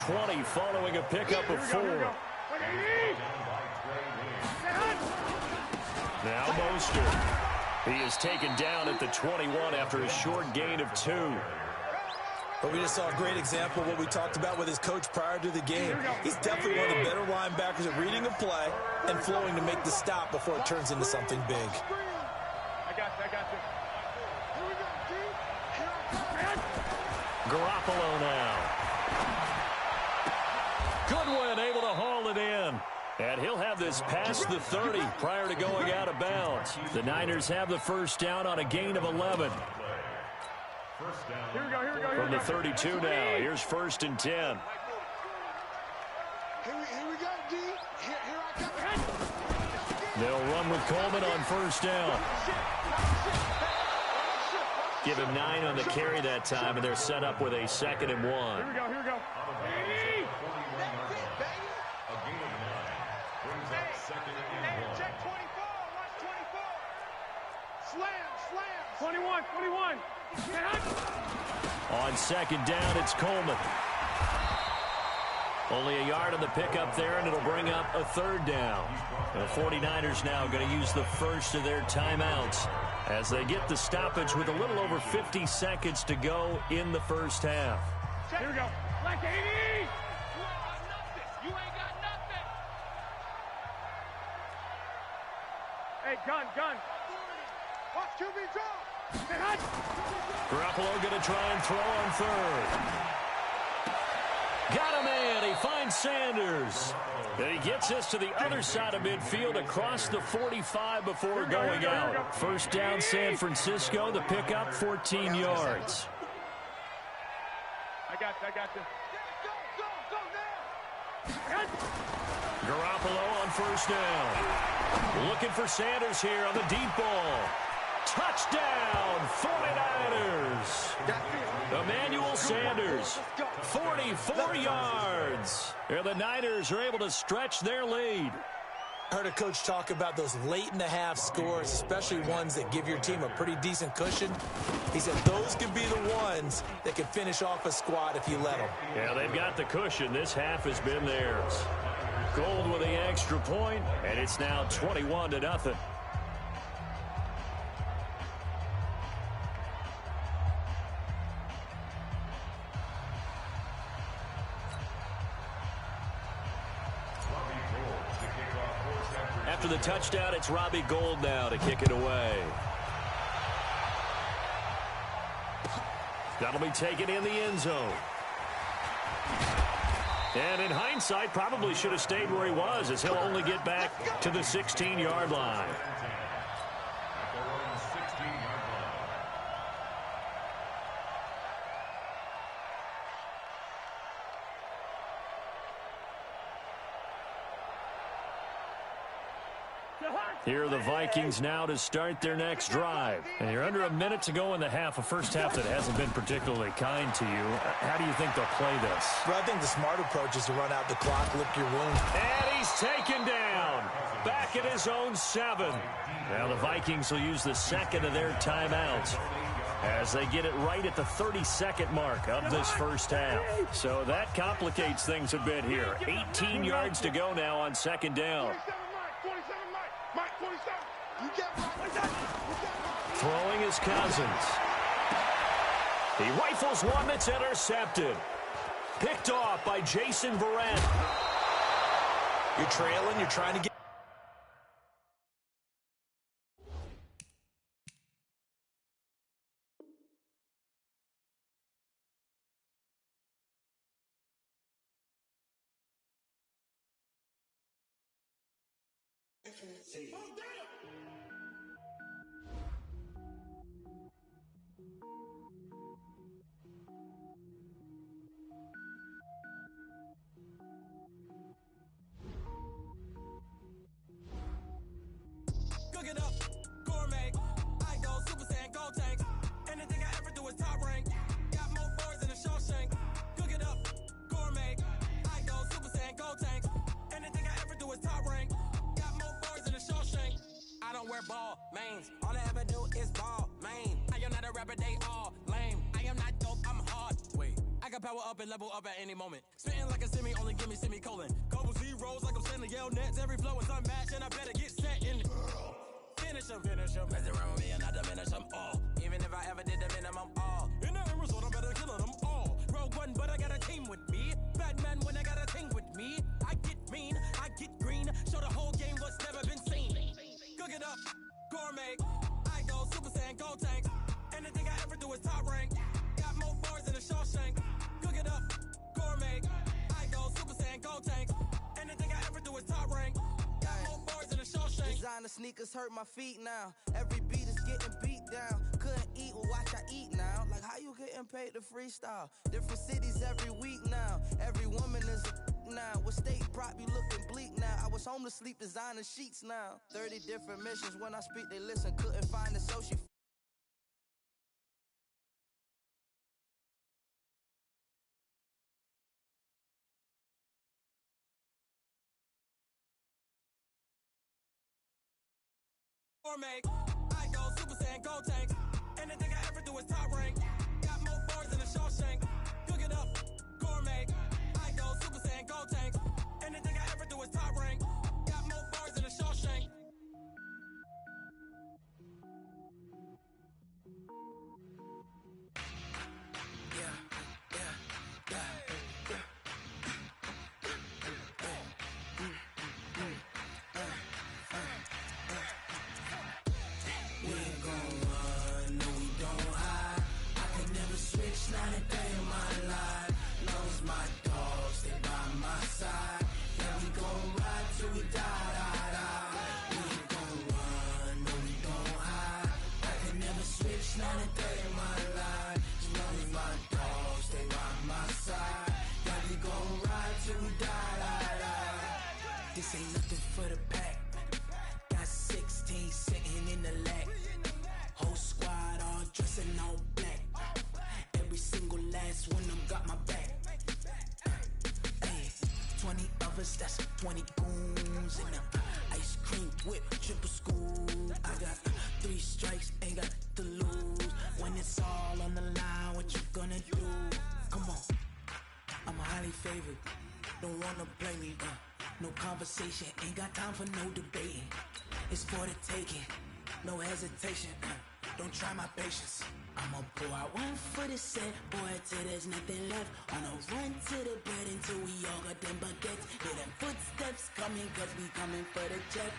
20 following a pickup of 4. Now Mostert. He is taken down at the 21 after a short gain of 2. But we just saw a great example of what we talked about with his coach prior to the game. He's definitely one of the better linebackers at reading a play and flowing to make the stop before it turns into something big. I got you. Garoppolo now. Goodwin able to haul it in. And he'll have this past the 30 prior to going out of bounds. The Niners have the first down on a gain of 11. Here we go. From the 32 now. Here's 1st and 10. Here we go, D. Here I come. They'll run with Coleman on 1st down. Give him 9 on the carry that time, and they're set up with a 2nd and 1. Here we go. Check 24. Watch 24. Slam. 21. On 2nd down, it's Coleman. Only a yard on the pickup there, and it'll bring up a 3rd down. The 49ers now going to use the first of their timeouts as they get the stoppage with a little over 50 seconds to go in the first half. Here we go. Like 80. You ain't got nothing. Hey, gun. Watch QB draw. Garoppolo going to try and throw on 3rd. Got a man. He finds Sanders. And he gets us to the other side of midfield across the 45 before going out. First down, San Francisco. The pickup, 14 yards. I got you. Go now. Garoppolo on 1st down. Looking for Sanders here on the deep ball. Touchdown, 49ers. Emmanuel Sanders, 44 yards. And the Niners are able to stretch their lead. I heard a coach talk about those late-in-the-half scores, especially ones that give your team a pretty decent cushion. He said those could be the ones that can finish off a squad if you let them. Yeah, they've got the cushion. This half has been theirs. Gold with the extra point, and it's now 21-0. After the touchdown, it's Robbie Gould now to kick it away. That'll be taken in the end zone. And in hindsight, probably should have stayed where he was, as he'll only get back to the 16-yard line. Here are the Vikings now to start their next drive. And you're under a minute to go in the half, a first half that hasn't been particularly kind to you. How do you think they'll play this? Well, I think the smart approach is to run out the clock, lick your wound. And he's taken down. Back at his own 7. Now the Vikings will use the 2nd of their timeouts as they get it right at the 32nd mark of this first half. So that complicates things a bit here. 18 yards to go now on 2nd down. Throwing is Cousins. He rifles one that's intercepted. Picked off by Jason Verrett. You're trailing, you're trying to get... Cook it up, gourmet. I go Super Saiyan, gold tank. Anything I ever do is top rank. Got more boards than a Shawshank. Cook it up, gourmet. I go Super Saiyan, gold tank. Anything I ever do is top rank. Got more boards than a Shawshank. I don't wear ball mains. All I ever do is ball main. I am not a rapper, they all lame. I am not dope, I'm hard. Wait, I can power up and level up at any moment. Spitting like can see me, only give me semicolon. Couple zeros like I'm sending yell nets. Every flow is unmatched, and I better get set in. Finish them. Mess around with me and I diminish them all. Even if I ever did the minimum, all. In the end result, I better kill them all. Rogue one, but I got a team with me. Batman when I got a team with me. I get mean, I get green. Show the whole game what's never been seen. Cook it up, gourmet. I go Super Saiyan, Gold Tank. Anything I ever do is top rank. Got more bars than a Shawshank. Cook it up, gourmet. I go Super Saiyan, Gold Tank. Anything I ever do is top rank. Got more bars than a Shawshank. Designer sneakers hurt my feet now. Every beat is getting beat down. Couldn't eat, well watch I eat now. Like how you getting paid to freestyle? Different cities every week now. Every woman is a now. What state prop you looking bleak now? I was home to sleep designer sheets now. 30 different missions when I speak they listen. Couldn't find it so she gourmet. I go Super Saiyan, Gold Tank. Anything I ever do is top rank. Got more bars than a Shawshank. Cook it up, gourmet. I go Super Saiyan, Gold Tank. Anything I ever do is top rank. Got more bars than a Shawshank. Not a day in my life. Knows my dogs, they by my side. Yeah, we gon' ride till we die. We ain't gon' run, no, we don't hide. I can never switch, not a day in my life. As long as my dogs, they by my side. Yeah, we gon' ride till we die. This ain't nothing for the pack. Got 16 sitting in the lag. Whole squad all dressing all black. Every single last one of them got my back. Hey, 20 of us, that's 20 goons in the ice cream whip, triple school. I got 3 strikes, ain't got to lose. When it's all on the line, what you gonna do? Come on, I'm highly favored. Don't wanna play me, no conversation, ain't got time for no debating. It's for the taking, no hesitation. Don't try my patience. I'ma pour out one for the set, boy, till there's nothing left. On a run to the bread until we all got them baguettes. Hear them footsteps coming, cause we coming for the jet.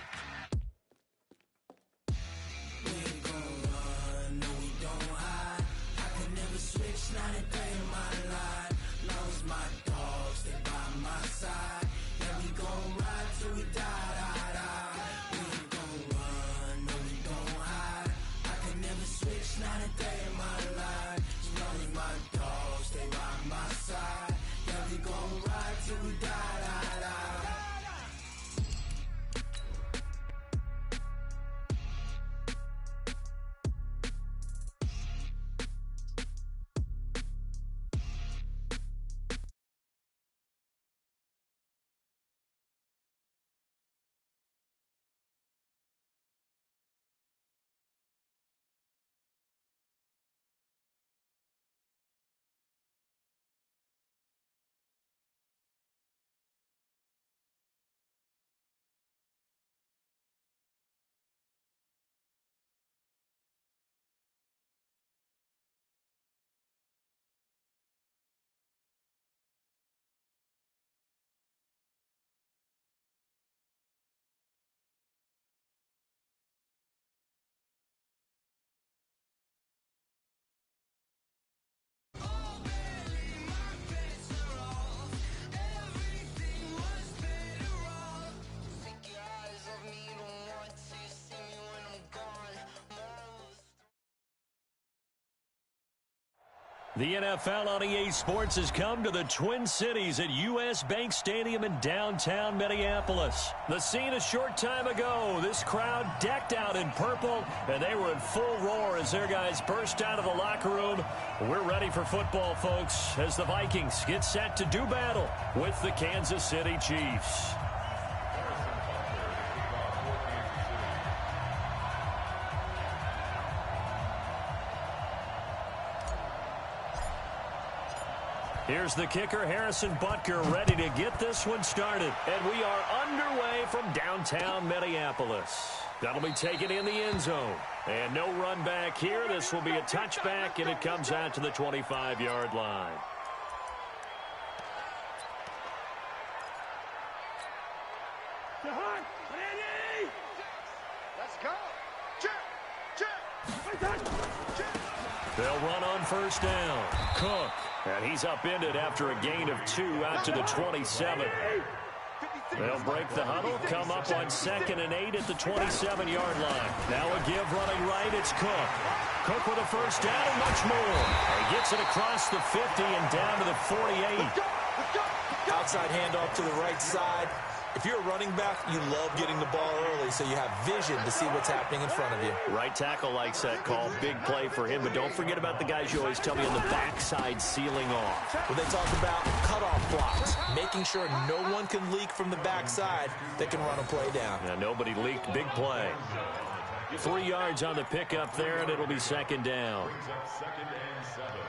We ain't gon' run, no, we don't hide. I can never switch, not a day in my life. Long as my dogs, they by my side. Yeah, we gon' ride till we die. We ain't gon' run, no, we don't hide. I can never switch, not a day in my life. As long as my dogs, they by my side. Yeah, we gon' ride till we die. The NFL on EA Sports has come to the Twin Cities at U.S. Bank Stadium in downtown Minneapolis. The scene a short time ago, this crowd decked out in purple, and they were in full roar as their guys burst out of the locker room. We're ready for football, folks, as the Vikings get set to do battle with the Kansas City Chiefs. Here's the kicker, Harrison Butker, ready to get this one started. And we are underway from downtown Minneapolis. That'll be taken in the end zone. And no run back here. This will be a touchback, and it comes out to the 25-yard line. Let's go. They'll run on first down. Cook. And he's upended after a gain of 2 out to the 27. They'll break the huddle, come up on 2nd and 8 at the 27-yard line. Now a give running right, it's Cook. Cook with a first down and much more. He gets it across the 50 and down to the 48. Outside handoff to the right side. If you're a running back, you love getting the ball early so you have vision to see what's happening in front of you. Right tackle likes that call. Big play for him, but don't forget about the guys you always tell me on the backside sealing off. Well, they talk about cutoff blocks, making sure no one can leak from the backside that can run a play down. Now, nobody leaked. Big play. 3 yards on the pickup there, and it'll be 2nd down. Brings up 2nd and 7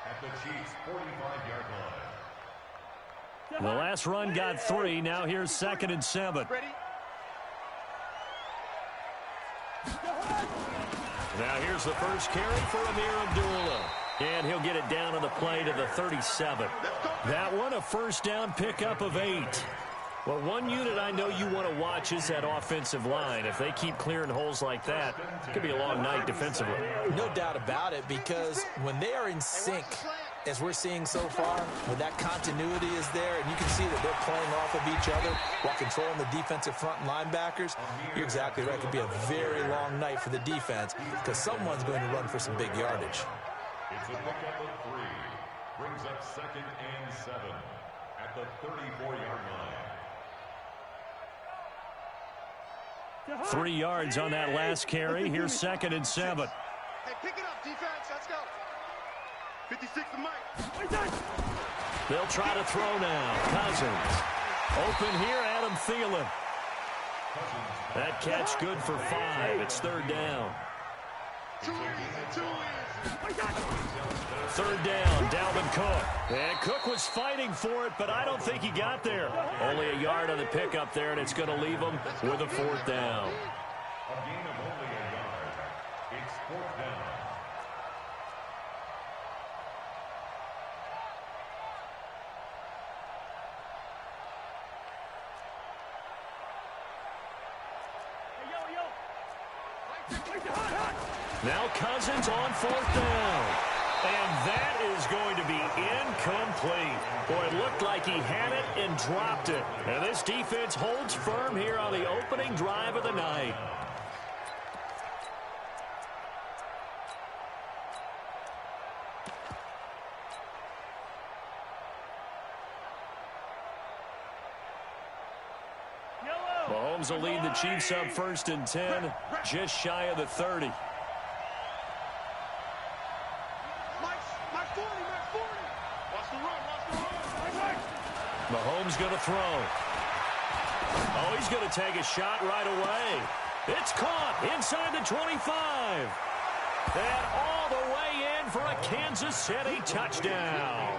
at the Chiefs' 45-yard line. The last run got 3. Now here's 2nd and 7. Now here's the first carry for Amir Abdullah. And he'll get it down on the play to the 37. That one a first down pickup of 8. Well, one unit I know you want to watch is that offensive line. If they keep clearing holes like that, it could be a long night defensively. No doubt about it, because when they are in sync, as we're seeing so far, when that continuity is there, and you can see that they're playing off of each other while controlling the defensive front linebackers, you're exactly right. It could be a very long night for the defense because someone's going to run for some big yardage. It's a pickup of 3. Brings up 2nd and 7 at the 34-yard line. 3 yards on that last carry. Here's 2nd and 7. Hey, pick it up, defense. Let's go. 56 to Mike. They'll try to throw now. Cousins. Open here, Adam Thielen. That catch good for 5. It's 3rd down. Too easy. 3rd down, Dalvin Cook. And Cook was fighting for it, but I don't think he got there. Only a yard on the pickup there, and it's going to leave him with a 4th down. A gain of only a yard. It's 4th down. Now Cousins on 4th down. And that is going to be incomplete. Boy, it looked like he had it and dropped it. And this defense holds firm here on the opening drive of the night. Mahomes will lead the Chiefs up 1st and 10, just shy of the 30. Mahomes going to throw. Oh, he's going to take a shot right away. It's caught inside the 25. And all the way in for a Kansas City touchdown.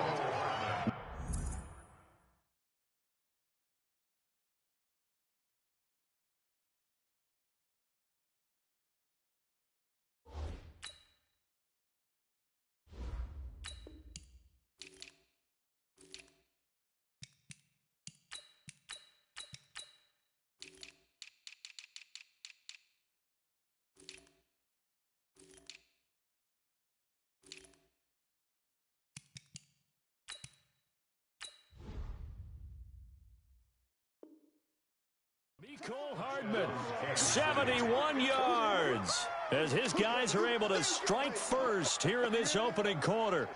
Cole Hardman, 71 yards, as his guys are able to strike first here in this opening quarter.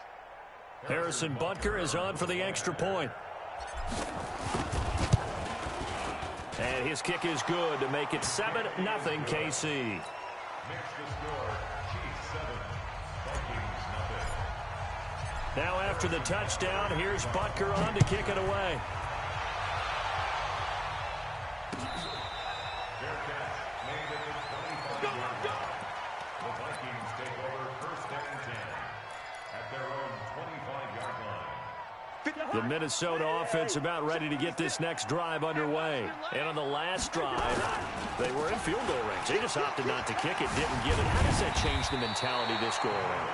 Harrison Butker is on for the extra point. And his kick is good to make it 7-0 KC. Now after the touchdown, here's Butker on to kick it away. The Minnesota offense about ready to get this next drive underway. And on the last drive, they were in field goal range. They just opted not to kick it, didn't get it. How does that change the mentality this go around?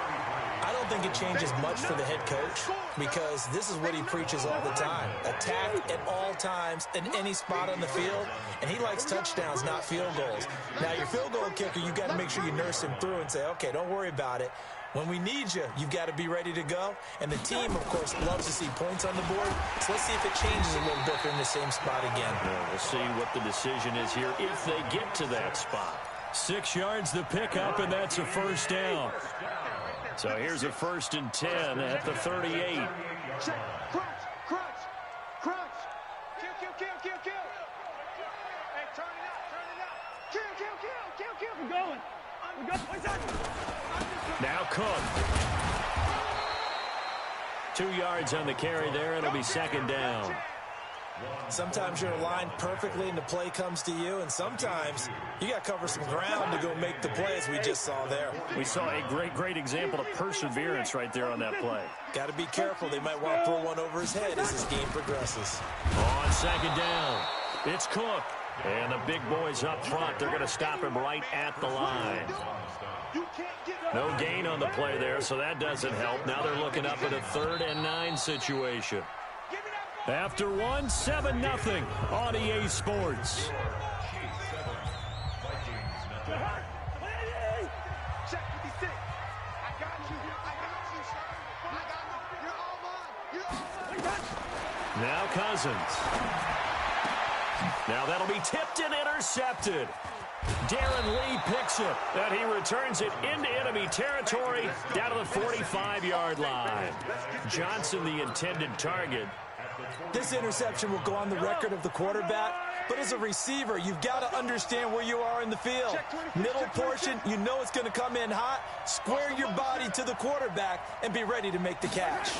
I don't think it changes much for the head coach because this is what he preaches all the time. Attack at all times in any spot on the field, and he likes touchdowns, not field goals. Now, your field goal kicker, you've got to make sure you nurse him through and say, okay, don't worry about it. When we need you, you've got to be ready to go. And the team, of course, loves to see points on the board. So let's see if it changes a little bit. They're in the same spot again. We'll see what the decision is here if they get to that spot. 6 yards the pickup, and that's a first down. So here's a 1st and 10 at the 38. Check. Crunch. Kill. Hey, turn it up. Kill. We're going. What's that? Now Cook. 2 yards on the carry there. It'll be 2nd down. Sometimes you're aligned perfectly and the play comes to you, and sometimes you got to cover some ground to go make the play, as we just saw there. We saw a great example of perseverance right there on that play. Got to be careful. They might want to throw one over his head as this game progresses. On 2nd down, it's Cook. And the big boys up front, they're going to stop him right at the line. No gain on the play there, so that doesn't help. Now they're looking up at a 3rd and 9 situation. After 1, 7-0 on EA Sports. Now Cousins. Now that'll be tipped and intercepted. Darren Lee picks it, and he returns it into enemy territory down to the 45-yard line. Johnson, the intended target. This interception will go on the record of the quarterback, but as a receiver, you've got to understand where you are in the field. Middle portion, you know it's going to come in hot. Square your body to the quarterback and be ready to make the catch.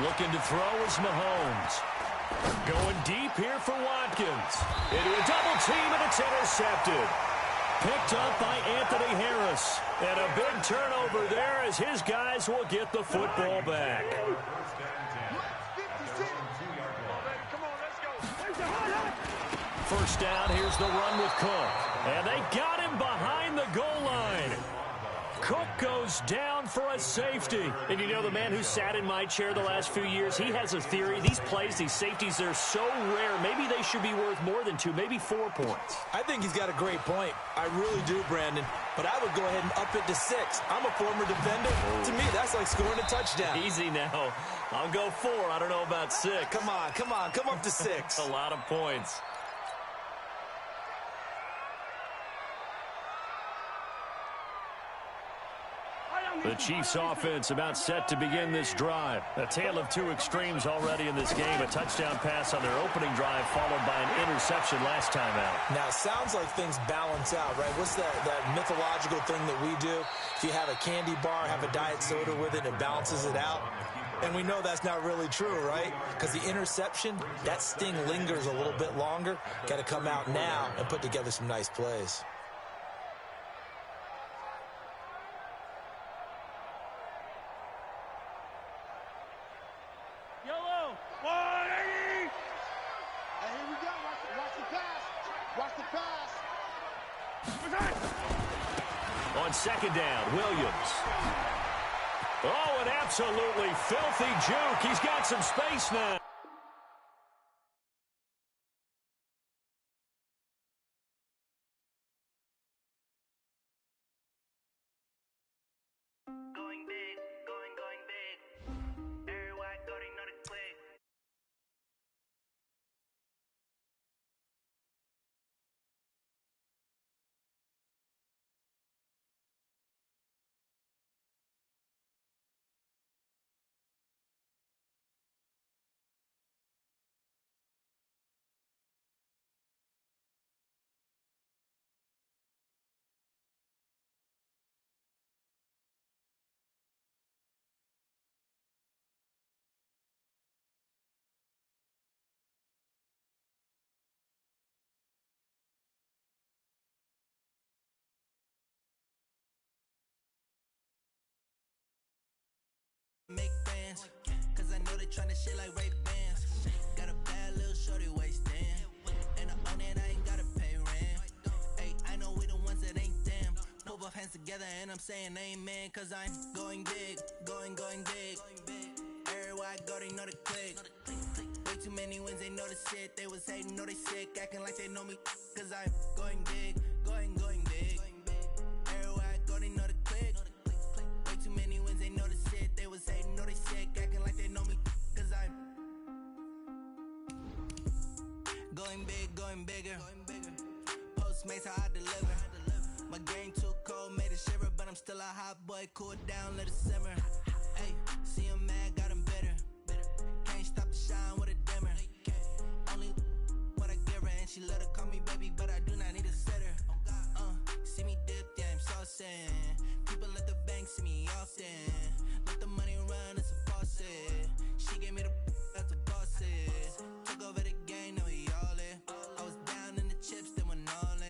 Looking to throw is Mahomes. Going deep here for Watkins. Into a double team, and it's intercepted. Picked up by Anthony Harris. And a big turnover there as his guys will get the football back. First down, here's the run with Cook. And they got him behind the goal line. Cook goes down for a safety. And you know, the man who sat in my chair the last few years, he has a theory. These plays, these safeties, they're so rare. Maybe they should be worth more than 2, maybe 4 points. I think he's got a great point. I really do, Brandon. But I would go ahead and up it to 6. I'm a former defender. To me, that's like scoring a touchdown. Easy now. I'll go 4. I don't know about 6. Come on. Come up to 6. A lot of points. The Chiefs offense about set to begin this drive. A tale of 2 extremes already in this game. A touchdown pass on their opening drive followed by an interception last time out. Now, it sounds like things balance out, right? What's that mythological thing that we do? If you have a candy bar, have a diet soda with it, it balances it out. And we know that's not really true, right? Because the interception, that sting lingers a little bit longer. Got to come out now and put together some nice plays. On 2nd down, Williams. Oh, an absolutely filthy juke. He's got some space now. know they tryna shit like Ray-Bans. Got a bad little shorty wasting. And I own it, I ain't gotta pay rent. Hey, I know we the ones that ain't them. Put both hands together and I'm saying amen. Cause I'm going big, going big. Everywhere I go, they know the click. Way too many wins, they know the shit. They was hating, know they sick, acting like they know me. Cause I'm going big, going big. Everywhere I go, they know the click. Way too many wins, they know the shit. They was hating, know they sick, acting like they know me. Cause I'm going big, going bigger. Postmates how I deliver. My game too cold, made it shiver, but I'm still a hot boy. Cool it down, let it simmer. Hey, see him mad, got him bitter. Can't stop the shine with a dimmer. Only what I give her, and she let her call me baby, but I do not need a sitter. See me dip, yeah, I'm saucing. People at the bank see me often. Let the money run, it's a faucet. She gave me the that's a faucet. Took over the game, now we all in. I was down in the chips, then went all in.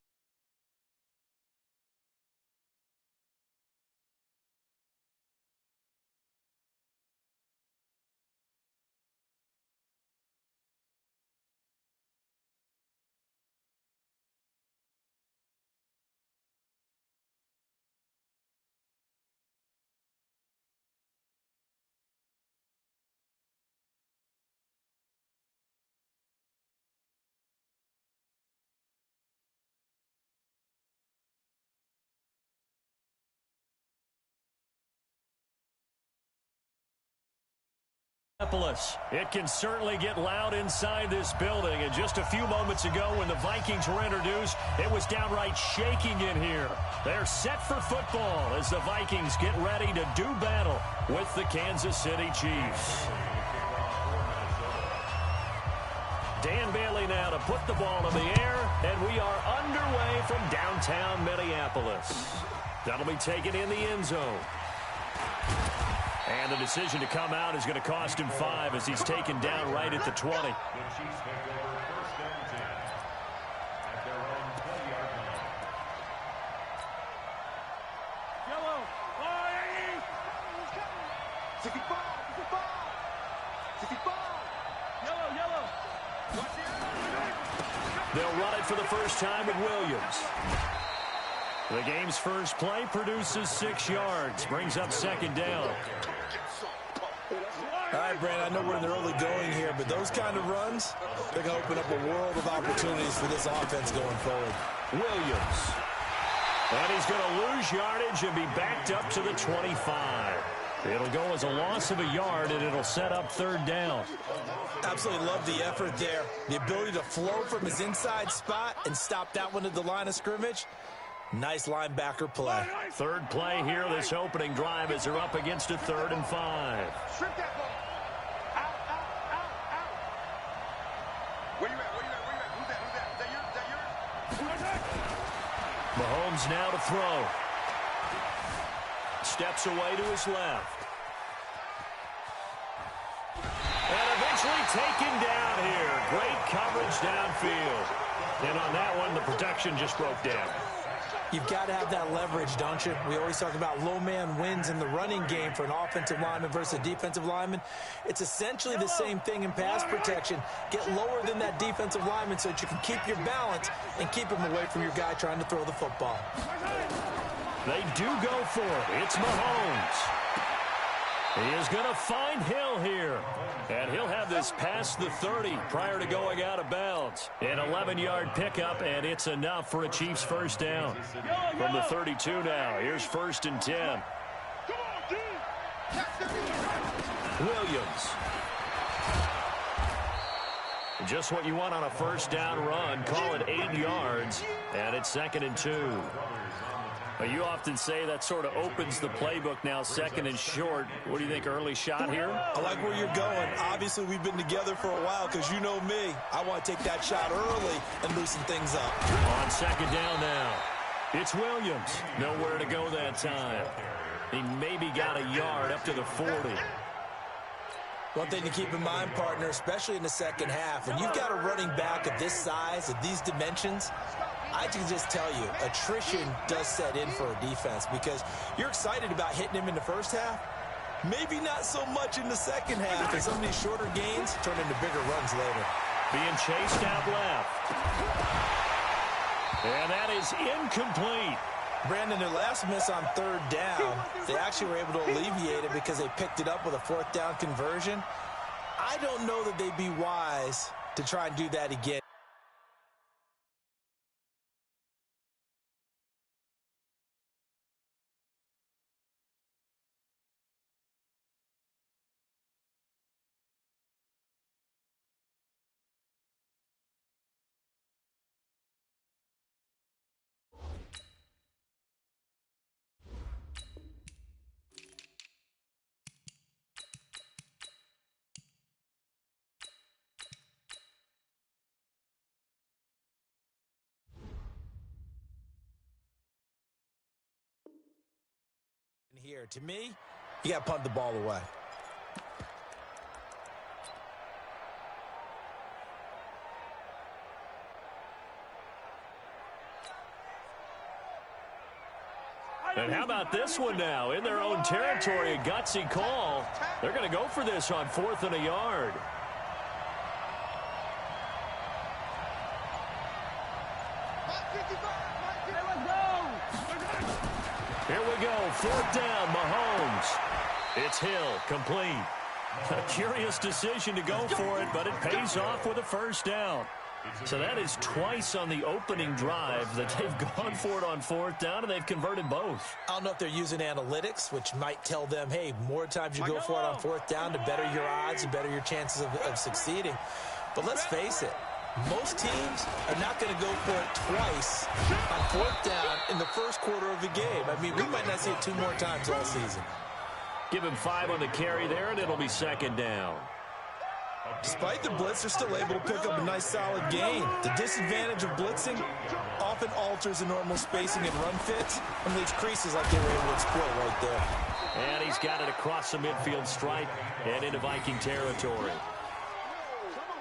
It can certainly get loud inside this building. And just a few moments ago when the Vikings were introduced, it was downright shaking in here. They're set for football as the Vikings get ready to do battle with the Kansas City Chiefs. Dan Bailey now to put the ball in the air, and we are underway from downtown Minneapolis. That'll be taken in the end zone. And the decision to come out is going to cost him 5 as he's taken down right at the 20. The Chiefs take over 1st and 10 at their own 20-yard line. Yellow. Oh, yeah. 65. 65. Yellow. Watch it. They'll run it for the first time with Williams. The game's first play produces 6 yards, brings up 2nd down. All right, Brandon, I know we're in the early going here, but those kind of runs, they're going to open up a world of opportunities for this offense going forward. Williams. And he's going to lose yardage and be backed up to the 25. It'll go as a loss of a yard, and it'll set up 3rd down. Absolutely love the effort there. The ability to flow from his inside spot and stop that one at the line of scrimmage. Nice linebacker play. 3rd play here this opening drive as they're up against a 3rd and 5. Strip that ball. Out. Where you at? Who's that? Is that yours? Mahomes now to throw. Steps away to his left. And eventually taken down here. Great coverage downfield. And on that one, the protection just broke down. You've got to have that leverage, don't you? We always talk about low man wins in the running game for an offensive lineman versus a defensive lineman. It's essentially the same thing in pass protection. Get lower than that defensive lineman so that you can keep your balance and keep him away from your guy trying to throw the football. They do go for it. It's Mahomes. He is going to find Hill here. And he'll have this past the 30 prior to going out of bounds. An 11-yard pickup, and it's enough for a Chiefs 1st down. From the 32 now, here's 1st and 10. Williams. Just what you want on a 1st down run. Call it 8 yards, and it's 2nd and 2. You often say that sort of opens the playbook now, 2nd and short. What do you think, early shot here? I like where you're going. Obviously, we've been together for a while because you know me. I want to take that shot early and loosen things up. On 2nd down now, it's Williams. Nowhere to go that time. He maybe got a yard up to the 40. One thing to keep in mind, partner, especially in the second half, when you've got a running back of this size, of these dimensions, I can just tell you, attrition does set in for a defense because you're excited about hitting him in the first half, Maybe not so much in the second half, as some of these shorter gains turn into bigger runs later. Being chased out left. And that is incomplete. Brandon, their last miss on third down, they actually were able to alleviate it because they picked it up with a fourth down conversion. I don't know that they'd be wise to try and do that again. Here, to me, you got to punt the ball away. And how about this one now? In their own territory, a gutsy call. They're going to go for this on 4th and a yard. Here we go, 4th down, Mahomes. It's Hill, complete. A curious decision to go for it, but it pays off with a first down. So that is twice on the opening drive that they've gone for it on 4th down, and they've converted both. I don't know if they're using analytics, which might tell them, hey, more times you go for it on 4th down, the better your odds, the better your chances of succeeding. But let's face it, most teams are not going to go for it twice on 4th down in the first quarter of the game. I mean, we might not see it 2 more times all season. Give him 5 on the carry there, and it'll be 2nd down. Despite the blitz, they're still able to pick up a nice solid gain. The disadvantage of blitzing often alters the normal spacing and run fits and leaves creases like they were able to exploit right there. And he's got it across the midfield stripe and into Viking territory.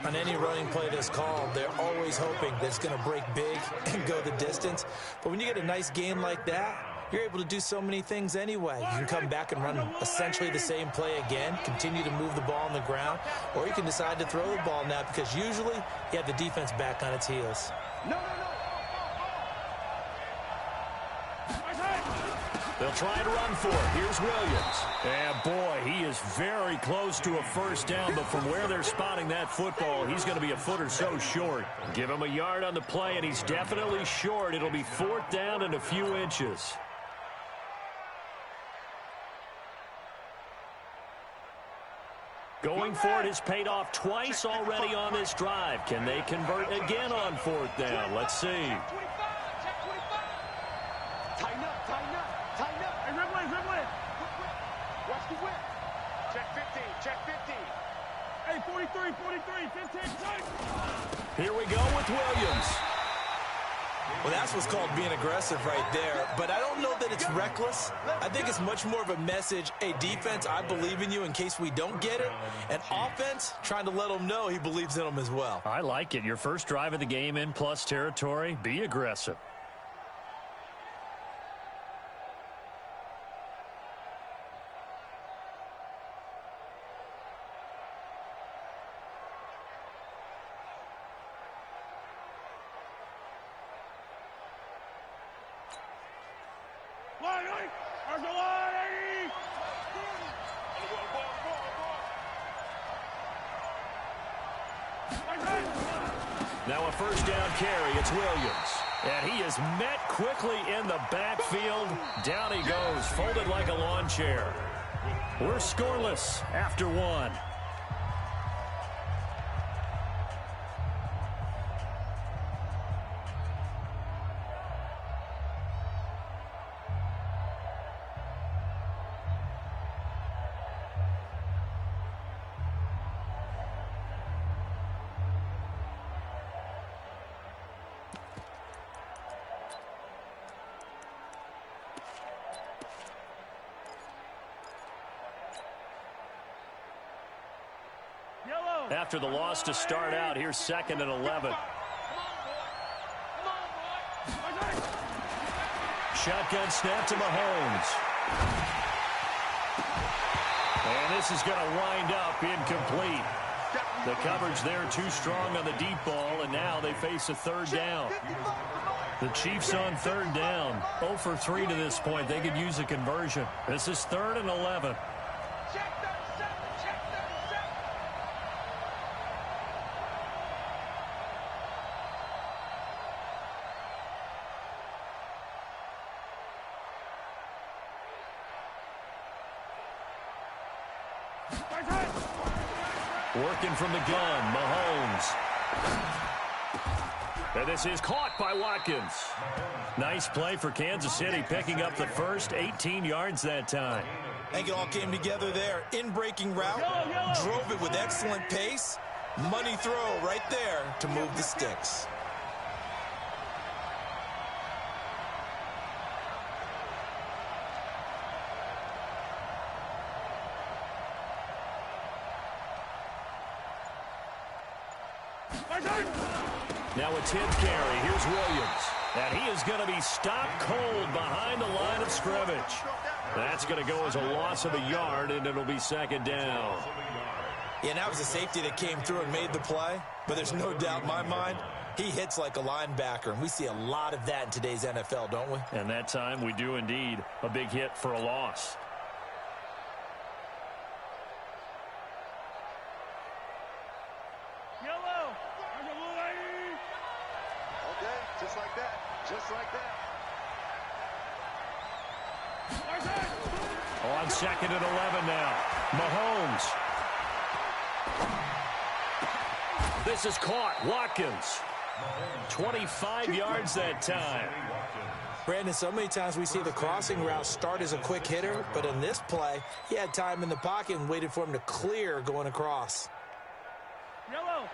On any running play that's called, they're always hoping that it's going to break big and go the distance. But when you get a nice game like that, you're able to do so many things anyway. You can come back and run essentially the same play again, continue to move the ball on the ground, or you can decide to throw the ball now because usually you have the defense back on its heels. They'll try to run for it. Here's Williams. And boy, he is very close to a first down, but from where they're spotting that football, he's going to be a foot or so short. Give him a yard on the play, and he's definitely short. It'll be 4th down and a few inches. Going for it has paid off twice already on this drive. Can they convert again on 4th down? Let's see. Tighten up, tighten up, tighten up. Hey, red way. Watch the whip. Check 15, check 15. Hey, 43, 15, tight. Here we go with Williams. Well, that's what's called being aggressive right there. But I don't know that it's reckless. I think it's much more of a message, hey, defense, I believe in you in case we don't get it. And offense, trying to let them know he believes in them as well. I like it. Your first drive of the game in plus territory, be aggressive. Now a first down carry. It's Williams. And he is met quickly in the backfield. Down he goes, folded like a lawn chair. We're scoreless after 1. After the loss to start out, here's 2nd and 11. Shotgun snap to Mahomes. And this is going to wind up incomplete. The coverage there too strong on the deep ball, and now they face a third down. The Chiefs on third down. 0 for 3 to this point. They could use a conversion. This is 3rd and 11. Working from the gun, Mahomes. And this is caught by Watkins. Nice play for Kansas City, picking up the first 18 yards that time. I think it all came together there. In-breaking route, drove it with excellent pace. Money throw right there to move the sticks. Now a 10th carry. Here's Williams. And he is going to be stopped cold behind the line of scrimmage. That's going to go as a loss of a yard, and it'll be 2nd down. Yeah, that was a safety that came through and made the play. But there's no doubt in my mind, he hits like a linebacker. And we see a lot of that in today's NFL, don't we? And that time we do indeed. A big hit for a loss. Just like that. Just like that. On 2nd and 11 now. Mahomes. This is caught. Watkins. 25 yards that time. Brandon, so many times we see the crossing route start as a quick hitter, but in this play, he had time in the pocket and waited for him to clear going across. Yellow.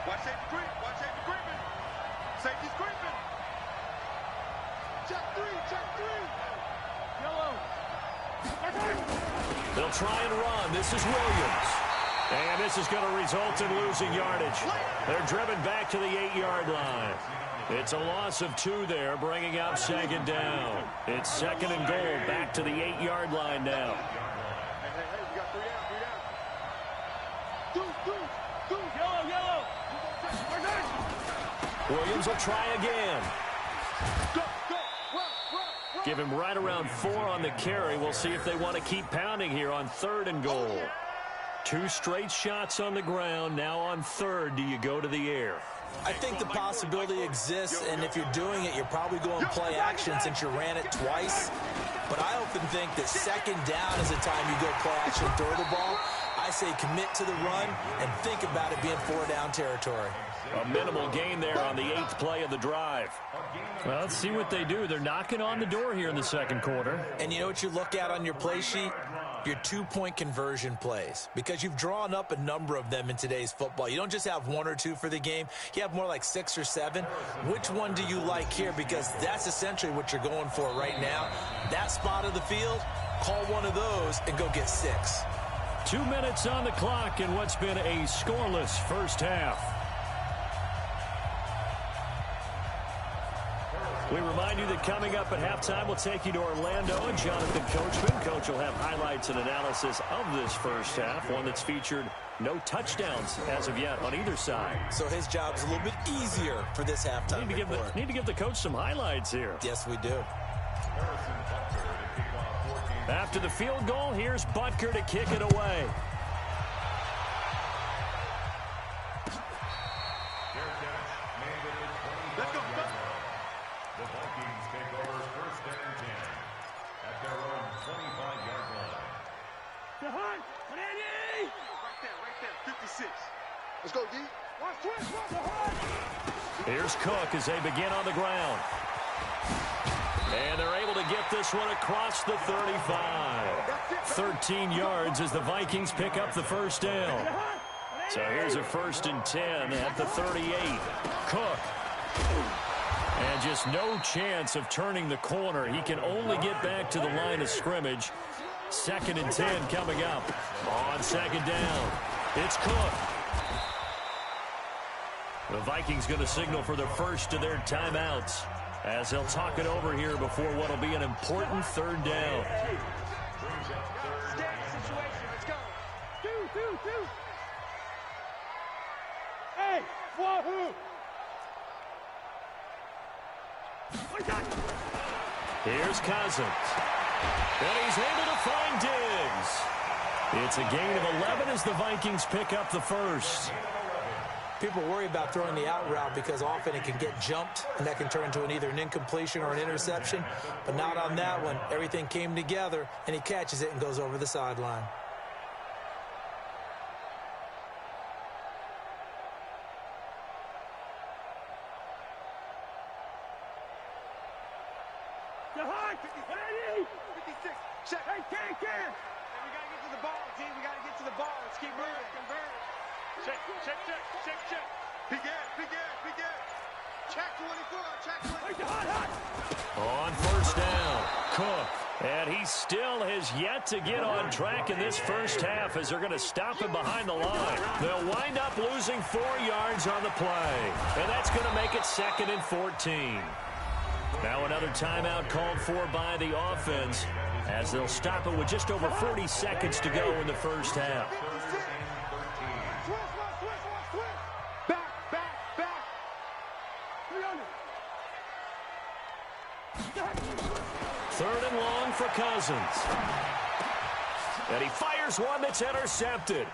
Watch safety creep. Watch safety creeping. Safety's creeping. Check 3. Check 3. Yellow. They'll try and run. This is Williams. And this is going to result in losing yardage. They're driven back to the 8-yard line. It's a loss of 2 there, bringing up 2nd down. It's 2nd and goal, back to the 8-yard line now. Hey, we got 3 down. 3 down. Do. Yellow. Williams will try again. Go. Run. Give him right around 4 on the carry. We'll see if they want to keep pounding here on 3rd and goal. 2 straight shots on the ground. Now on 3rd, do you go to the air? I think the possibility exists, and if you're doing it, you're probably going play action since you ran it twice. But I often think that 2nd down is the time you go play action and throw the ball. I say commit to the run and think about it being 4-down territory. A minimal gain there on the 8th play of the drive. Well, let's see what they do. They're knocking on the door here in the 2nd quarter. And you know what you look at on your play sheet? Your 2-point conversion plays, because you've drawn up a number of them in today's football. You don't just have 1 or 2 for the game. You have more like 6 or 7. Which one do you like here? Because that's essentially what you're going for right now. That spot of the field, call one of those and go get 6. 2 minutes on the clock in what's been a scoreless first half. We remind you that coming up at halftime, we'll take you to Orlando and Jonathan Coachman. Coach will have highlights and analysis of this first half, one that's featured no touchdowns as of yet on either side. So his job's a little bit easier for this halftime report. Need to give the coach some highlights here. Yes, we do. After the field goal, here's Butker to kick it away. Let's go. The Vikings take over 1st and 10 at their own 25-yard line. Right there. 56. Let's go, D. Watch twist. Here's Cook as they begin on the ground. And they're able to get this one across the 35. 13 yards as the Vikings pick up the first down. So here's a 1st and 10 at the 38. Cook. And just no chance of turning the corner. He can only get back to the line of scrimmage. 2nd and 10 coming up on 2nd down. It's Cook. The Vikings going to signal for the first of their timeouts as they'll talk it over here before what will be an important 3rd down. Wahoo! Here's Cousins. And he's able to find Diggs. It's a gain of 11 as the Vikings pick up the first. People worry about throwing the out route because often it can get jumped, and that can turn into either an incompletion or an interception. But not on that one. Everything came together, and he catches it and goes over the sideline. You're high! 56! Check! Hey, can! Hey, we gotta get to the ball, team. We gotta get to the ball. Let's keep moving. Convert. Check. Big air. Check 24. Check 24. On first down, Cook. And he still has yet to get on track in this first half as they're going to stop him behind the line. They'll wind up losing 4 yards on the play. And that's going to make it 2nd and 14. Now another timeout called for by the offense as they'll stop it with just over 40 seconds to go in the first half. Back. 300. 3rd and long for Cousins. And he fires one that's intercepted.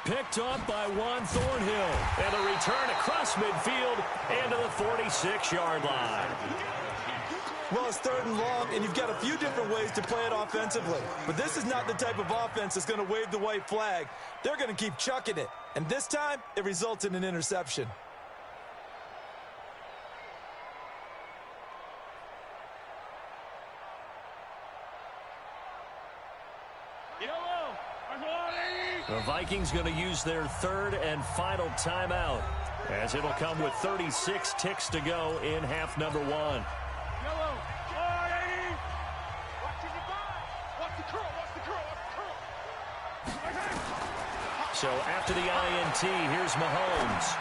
Picked up by Juan Thornhill. And a return across midfield into the 46-yard line. Well, it's 3rd and long, and you've got a few different ways to play it offensively. But this is not the type of offense that's going to wave the white flag. They're going to keep chucking it. And this time, it results in an interception. The Vikings going to use their 3rd and final timeout as it'll come with 36 ticks to go in half number 1. Watch the curl. So after the INT, here's Mahomes.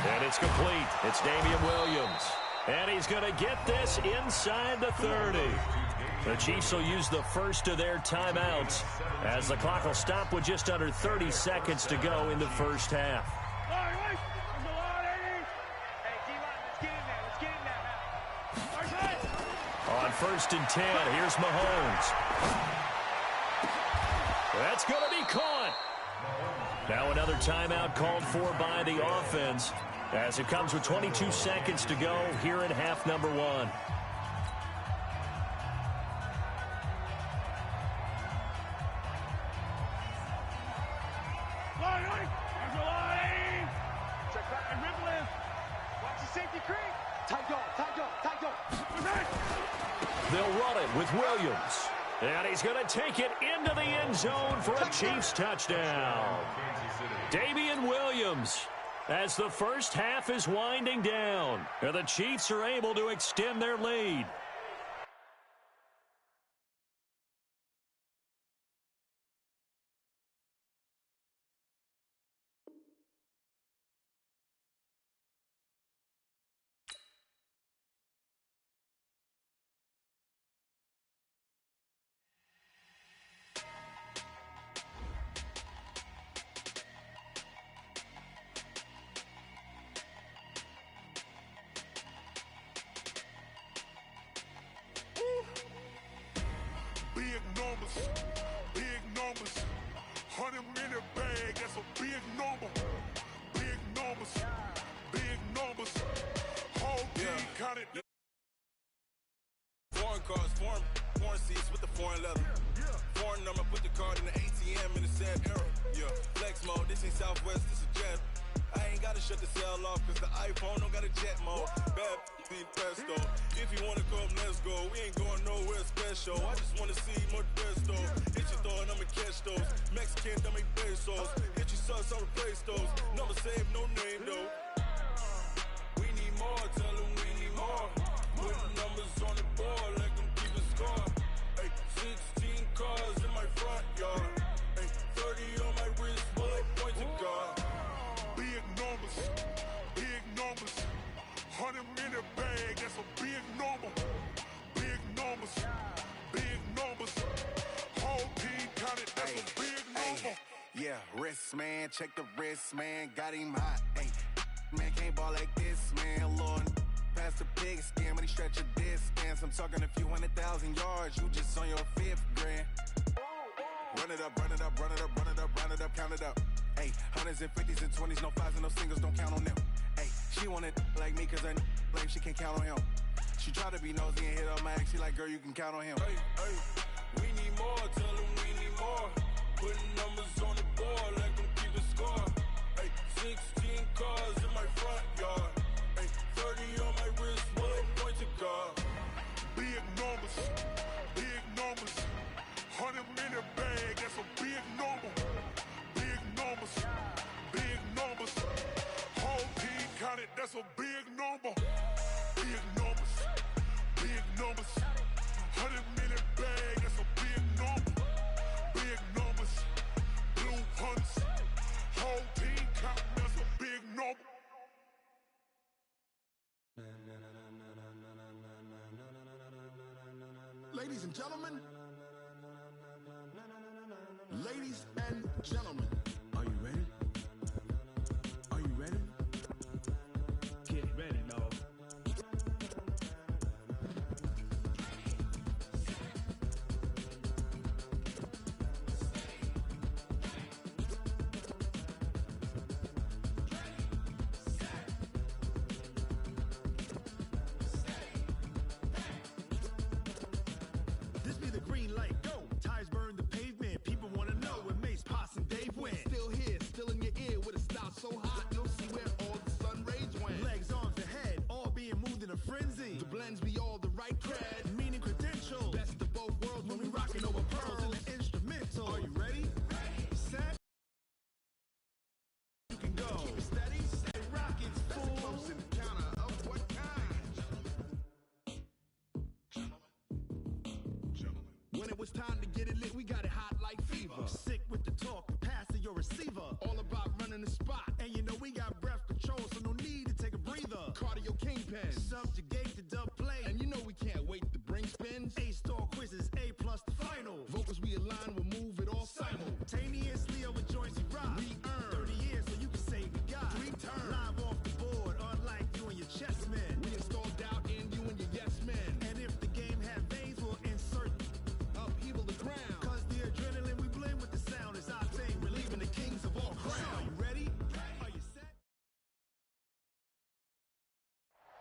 And it's complete. It's Damian Williams. And he's going to get this inside the 30. The Chiefs will use the first of their timeouts as the clock will stop with just under 30 seconds to go in the first half. On 1st and 10, here's Mahomes. That's going to be caught. Now another timeout called for by the offense as it comes with 22 seconds to go here in half number 1. They'll run it with Williams. And he's going to take it into the end zone for a Chiefs touchdown. Damian Williams, as the first half is winding down, and the Chiefs are able to extend their lead. Big numbers, 100 in the bag, that's a big number. Big numbers, whole team counted. Foreign cars, foreign seats with the foreign leather. Foreign number, put the card in the ATM in the sad era. Yeah, flex mode, this ain't Southwest, this is jet. I ain't gotta shut the cell off, cause the iPhone don't got a jet mode. Bad be pesto. If you wanna come, let's go. We ain't going nowhere special. I just wanna see more pesto. Hit your throw and I'ma catch those. Mexican, don't make pesos. Hit your sauce, I'll replace those. Number save, no name though. We need more, tell them we need more. Put numbers on the board, let them keep a score. Ay, 16 cars in my front yard. Ay, 30 on my wrist, bullet point to God. Big numbers, 100 in the bag, that's a big number. Big numbers, whole team counted, that's a big number. Yeah, wrist man, check the wrist man, got him hot. Ay, Man, can't ball like this, man, Lord. Pass the pig skin when he stretch a distance. I'm talking a few 100,000 yards, you just on your 5th grand. Run it up, run it up, run it up, run it up, run it up, count it up. Hey, hundreds and 50s and 20s, no 5s and no singles, don't count on them. Hey, she want it like me cause her like she can't count on him. She try to be nosy and hit up my ex, she like, girl, you can count on him. Hey, hey, we need more, tell them we need more. Putting numbers on the board, let them keep the score. Hey, 16 cars in my front yard. Hey, 30 on my wrist, one point to guard. Big numbers, big numbers. 100 minute bag, that's a big number. Big numbers, big numbers. Whole team counted, that's a big number. Big numbers, big numbers. 100 minute bag, that's a big number. Big numbers, blue hunts. Whole team counting, that's a big number. Ladies and gentlemen, ladies and gentlemen, are you ready? Are you ready? Get ready, dog. This be the green light, go. Tires burn the pavement. People wanna know when Mace, Pops, and Dave went. Still here, still in your ear with a style so hot, you'll see where all the sun rays went. Legs, arms, the head, all being moved in a frenzy. The blends be all the right cred, meaning credentials. Best of both worlds when we rockin' over pearls in the instrumental. Are you ready? Set. You can go. Keep it steady, stay rockin', fool. Close encounter of what kind? When it was time to get it lit, we got it hot like fever. Sick with the talk, pass to your receiver. All about running the spot. And you know we got breath control, so no need to take a breather. Cardio kingpin, subjugate the dub play. And you know we can't wait to bring spins. A-star quizzes, A+ the final. Vocals we align, we'll move it all simultaneously over joints we rock. We earn 30 years so you can say we got 3 turns. Live off the board, unlike you and your chess men. We install doubt in you and your yes men. And if the game had veins, we'll insert upheaval the ground. Cause the adrenaline we blend with the sound is our thing. Relieving the kings of all crowns. Are you ready? Are you set?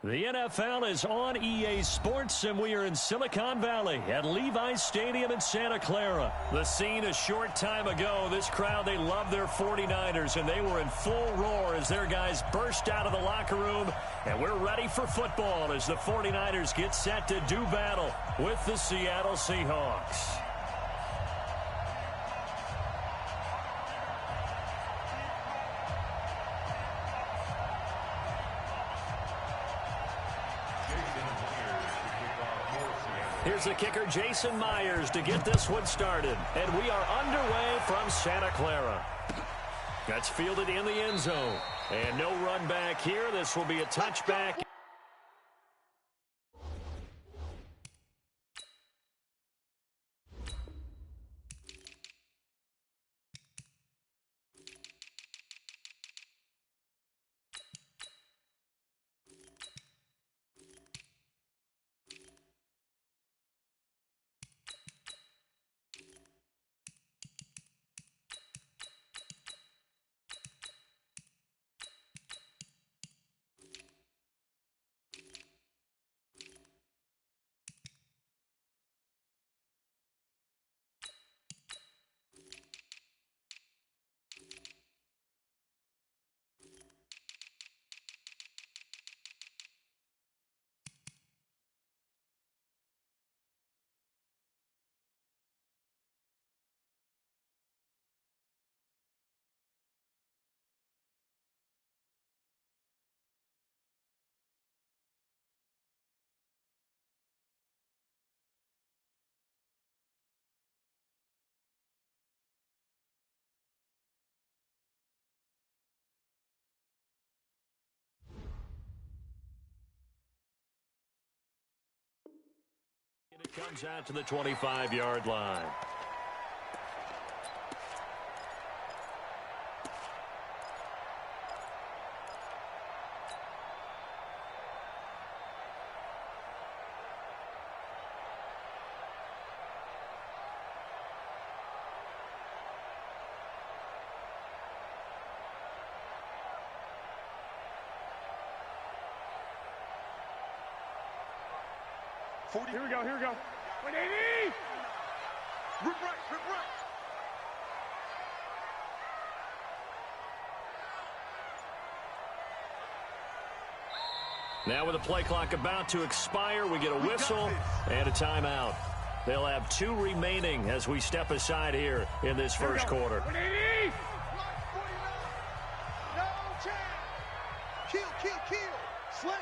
The NFL is on EA Sports, and we are in Silicon Valley at Levi's Stadium in Santa Clara. The scene a short time ago, this crowd, they love their 49ers, and they were in full roar as their guys burst out of the locker room. And we're ready for football as the 49ers get set to do battle with the Seattle Seahawks. Here's the kicker, Jason Myers, to get this one started. And we are underway from Santa Clara. That's fielded in the end zone. And no run back here. This will be a touchback. It comes out to the 25-yard line. 40. Here we go. 180. Rip right. Now with the play clock about to expire, we get a whistle and a timeout. They'll have 2 remaining as we step aside here in this first quarter. 180. No chance. Kill. Slam.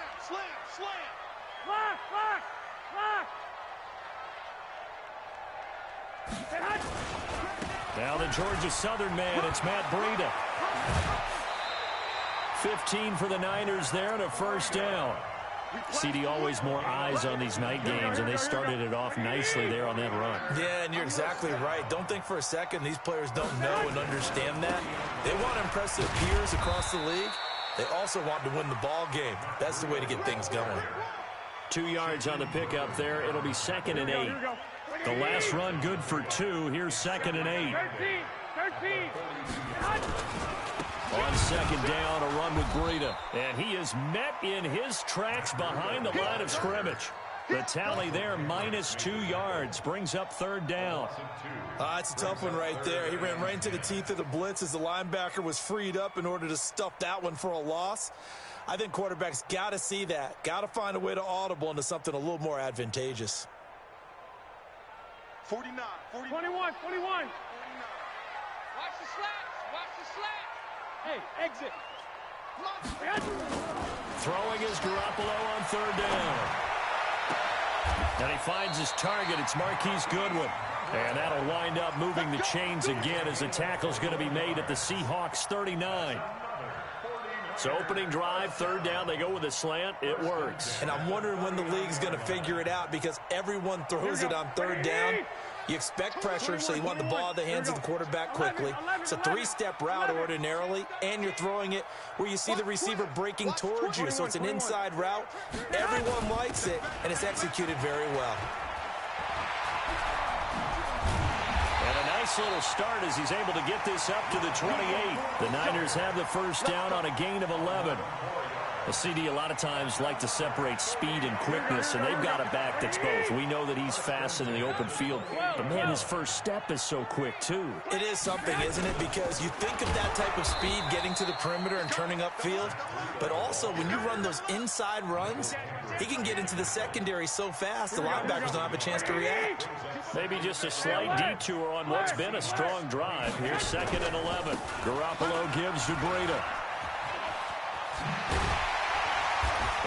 Lock. Now the Georgia Southern man, it's Matt Breida. 15 for the Niners there and a first down. CD, always more eyes on these night games, and they started it off nicely there on that run. Yeah, and you're exactly right. Don't think for a second these players don't know and understand that. They want to impress their peers across the league. They also want to win the ball game. That's the way to get things going. 2 yards on the pickup there. It'll be 2nd and 8. The last run good for 2. Here's 2nd and 8. 13. On 2nd down, a run with Breida. And he is met in his tracks behind the line of scrimmage. The tally there, -2 yards, brings up 3rd down. It's a tough one right there. He ran right into the teeth of the blitz as the linebacker was freed up in order to stuff that one for a loss. I think quarterbacks got to see that. Got to find a way to audible into something a little more advantageous. 49. 21. 49. Watch the slats. Hey, exit. Throwing is Garoppolo on 3rd down. And he finds his target. It's Marquise Goodwin. And that'll wind up moving the chains again as the tackle's going to be made at the Seahawks 39. So opening drive, 3rd down, they go with a slant. It works. And I'm wondering when the league's going to figure it out because everyone throws it on 3rd down. You expect pressure, so you want the ball in the hands of the quarterback quickly. It's a 3-step route ordinarily, and you're throwing it where you see the receiver breaking towards you. So it's an inside route. Everyone likes it, and it's executed very well. And a nice little start as he's able to get this up to the 28. The Niners have the first down on a gain of 11. The CD a lot of times like to separate speed and quickness, and they've got a back that's both. We know that he's fast in the open field, but man, his first step is so quick too. It is something, isn't it? Because you think of that type of speed getting to the perimeter and turning upfield, but also when you run those inside runs, he can get into the secondary so fast the linebackers don't have a chance to react. Maybe just a slight detour on what's been a strong drive. Here's 2nd and 11. Garoppolo gives to Breida.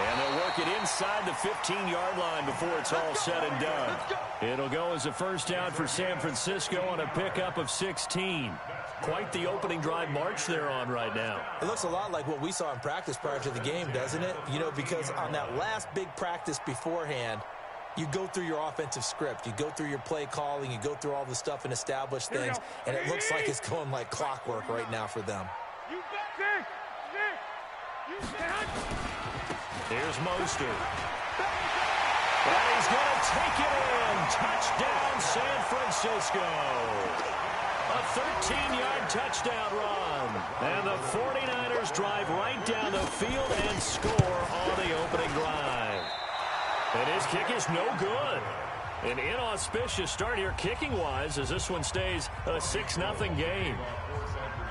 And they'll work it inside the 15-yard line before it's all said and done. It'll go as a first down for San Francisco on a pickup of 16. Quite the opening drive march they're on right now. It looks a lot like what we saw in practice prior to the game, doesn't it? You know, because on that last big practice beforehand, you go through your offensive script. You go through your play calling. You go through all the stuff and establish things. And it looks like it's going like clockwork right now for them. Here's Mostert. And he's going to take it in. Touchdown, San Francisco. A 13-yard touchdown run. And the 49ers drive right down the field and score on the opening drive. And his kick is no good. An inauspicious start here kicking-wise as this one stays a 6-0 game.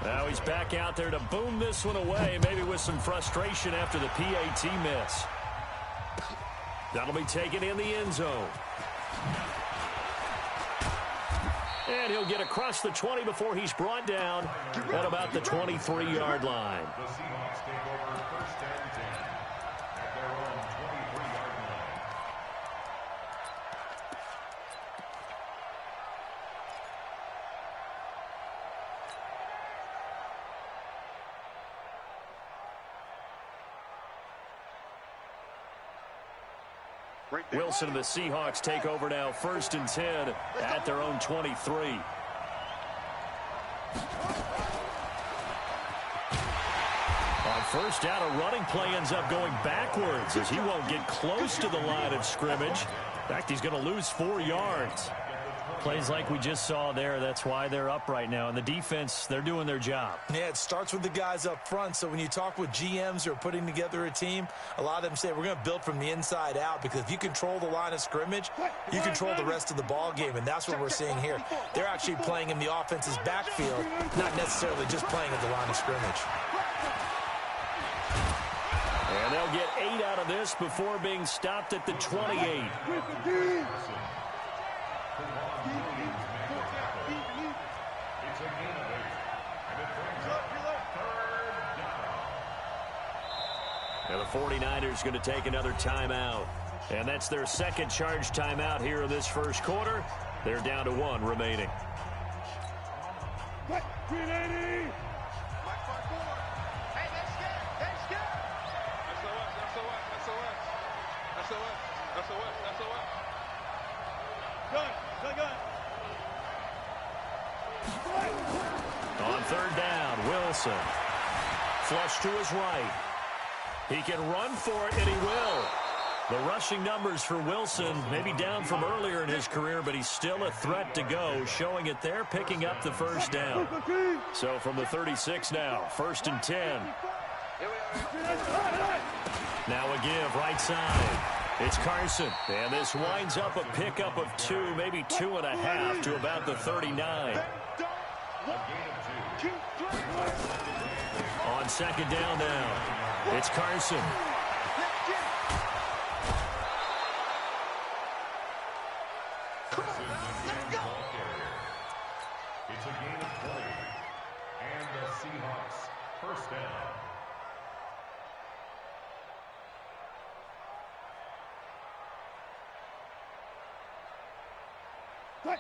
Now he's back out there to boom this one away, maybe with some frustration after the PAT miss. That'll be taken in the end zone. And he'll get across the 20 before he's brought down at about the 23-yard line. The Seahawks take over first and 10 at their own 23-yard line. Wilson and the Seahawks take over now, 1st and 10 at their own 23. On first down, a running play ends up going backwards as he won't get close to the line of scrimmage. In fact, he's going to lose 4 yards. Plays like we just saw there, that's why they're up right now. And the defense, they're doing their job. Yeah, it starts with the guys up front. So when you talk with GMs who are putting together a team, a lot of them say we're going to build from the inside out, because if you control the line of scrimmage, you control the rest of the ball game, and that's what we're seeing here. They're actually playing in the offense's backfield, not necessarily just playing at the line of scrimmage. And they'll get 8 out of this before being stopped at the 28. And the 49ers going to take another timeout. And that's their second charge timeout here in this first quarter. They're down to 1 remaining. On third down, Wilson. Flush to his right. He can run for it, and he will. The rushing numbers for Wilson, maybe down from earlier in his career, but he's still a threat to go, showing it there, picking up the first down. So from the 36 now, 1st and 10. Now a give, right side. It's Carson, and this winds up a pickup of 2, maybe 2.5 to about the 39. On second down now, it's Carson. It's a gain of 20, and the Seahawks first down.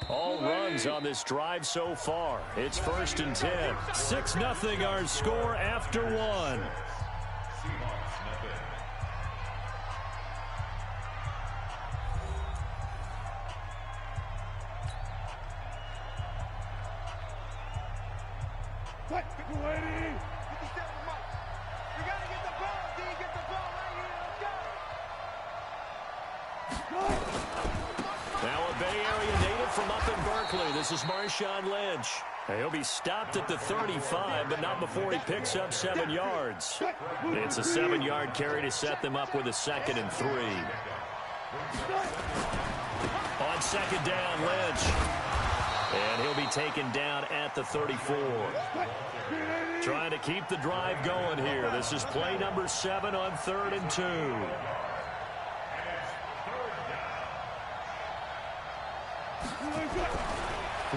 All runs on this drive so far. It's 1st and 10. 6-0 our score after 1. Seahawks nothing. Now a Bay Area native from up in Berkeley. This is Marshawn Lynch. He'll be stopped at the 35, but not before he picks up 7 yards. It's a 7-yard carry to set them up with a 2nd and 3. On second down, Lynch. And he'll be taken down at the 34. Trying to keep the drive going here. This is play number 7 on 3rd and 2.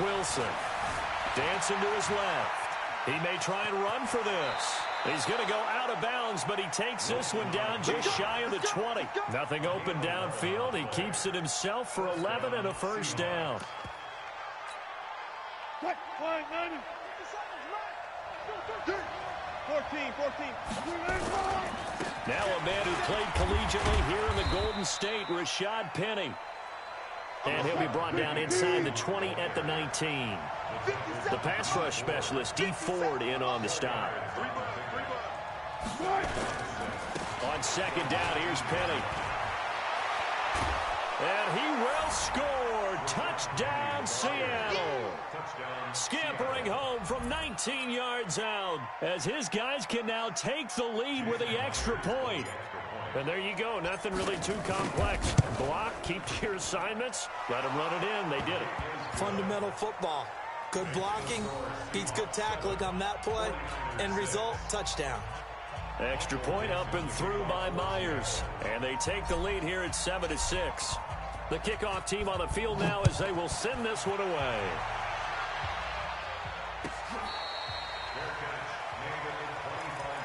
Wilson dancing to his left. He may try and run for this. He's going to go out of bounds, but he takes this one down just shy of the 20. Nothing open downfield. He keeps it himself for 11 and a first down. Now a man who played collegiately here in the Golden State, Rashad Penny. And he'll be brought down inside the 20 at the 19. The pass rush specialist, D. Ford, in on the stop. On second down, here's Penny. And he will score. Touchdown, Seattle. Scampering home from 19 yards out as his guys can now take the lead with the extra point. And there you go. Nothing really too complex. Block, keep to your assignments, let them run it in. They did it. Fundamental football. Good blocking beats good tackling on that play. End result, touchdown. Extra point up and through by Myers. And they take the lead here at 7-6. The kickoff team on the field now as they will send this one away.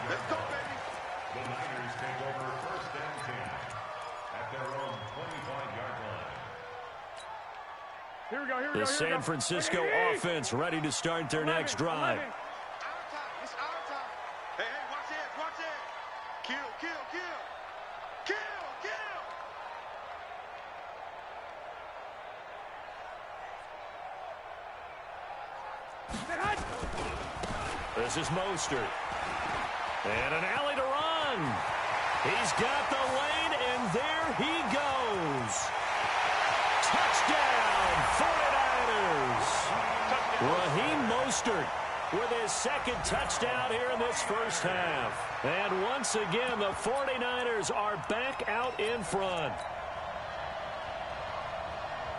Let's go, baby. The Niners take over 1st and 10 at their own 25-yard line. Here we go, here we go. The San Francisco offense ready to start their next drive. Our time. It's our time. Hey, watch it, watch it. Kill, kill, kill. Kill, kill. This is Mostert. And an alley to run. He's got the lane, and there he goes. Touchdown, 49ers. Raheem Mostert with his second touchdown here in this first half. And once again, the 49ers are back out in front.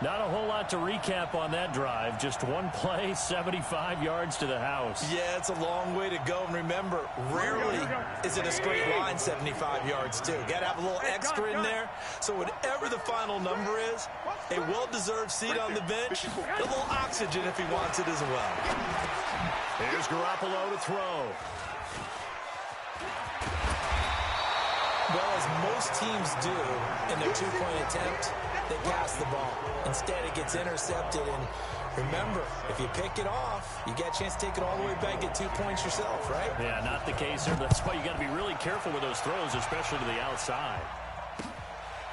Not a whole lot to recap on that drive. Just one play, 75 yards to the house. Yeah, it's a long way to go. And remember, rarely is it a straight line 75 yards, too. Got to have a little extra in there. So whatever the final number is, a well-deserved seat on the bench, a little oxygen if he wants it as well. Here's Garoppolo to throw. Well, as most teams do in their two-point attempt, they pass the ball. Instead, it gets intercepted. And remember, if you pick it off, you get a chance to take it all the way back, get 2 points yourself, right? Yeah, not the case here. That's why you got to be really careful with those throws, especially to the outside.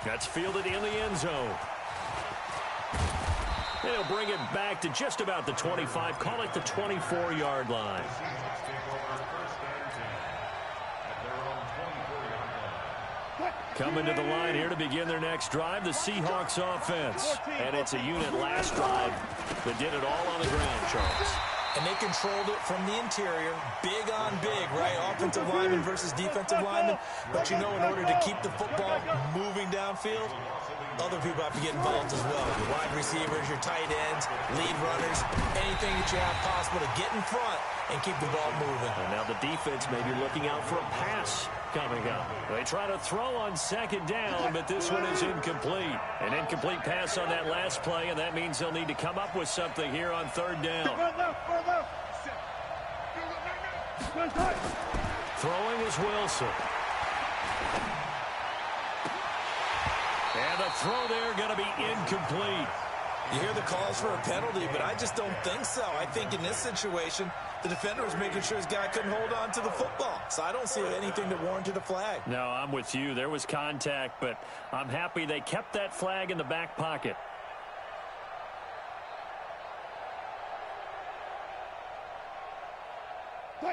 That's fielded in the end zone. They'll bring it back to just about the 25. Call it the 24-yard line. Coming to the line here to begin their next drive, the Seahawks offense. And it's a unit last drive that did it all on the ground, Charles. And they controlled it from the interior, big on big, right? Offensive lineman versus defensive lineman. But you know, in order to keep the football moving downfield, other people have to get involved as well. Your wide receivers, your tight ends, lead runners, anything that you have possible to get in front and keep the ball moving. And now the defense may be looking out for a pass coming up. They try to throw on second down, but this one is incomplete. An incomplete pass on that last play, and that means they'll need to come up with something here on third down. Throwing is Wilson. And the throw there going to be incomplete. You hear the calls for a penalty, but I just don't think so. I think in this situation, the defender was making sure his guy couldn't hold on to the football. So I don't see anything that warranted a flag. No, I'm with you. There was contact, but I'm happy they kept that flag in the back pocket.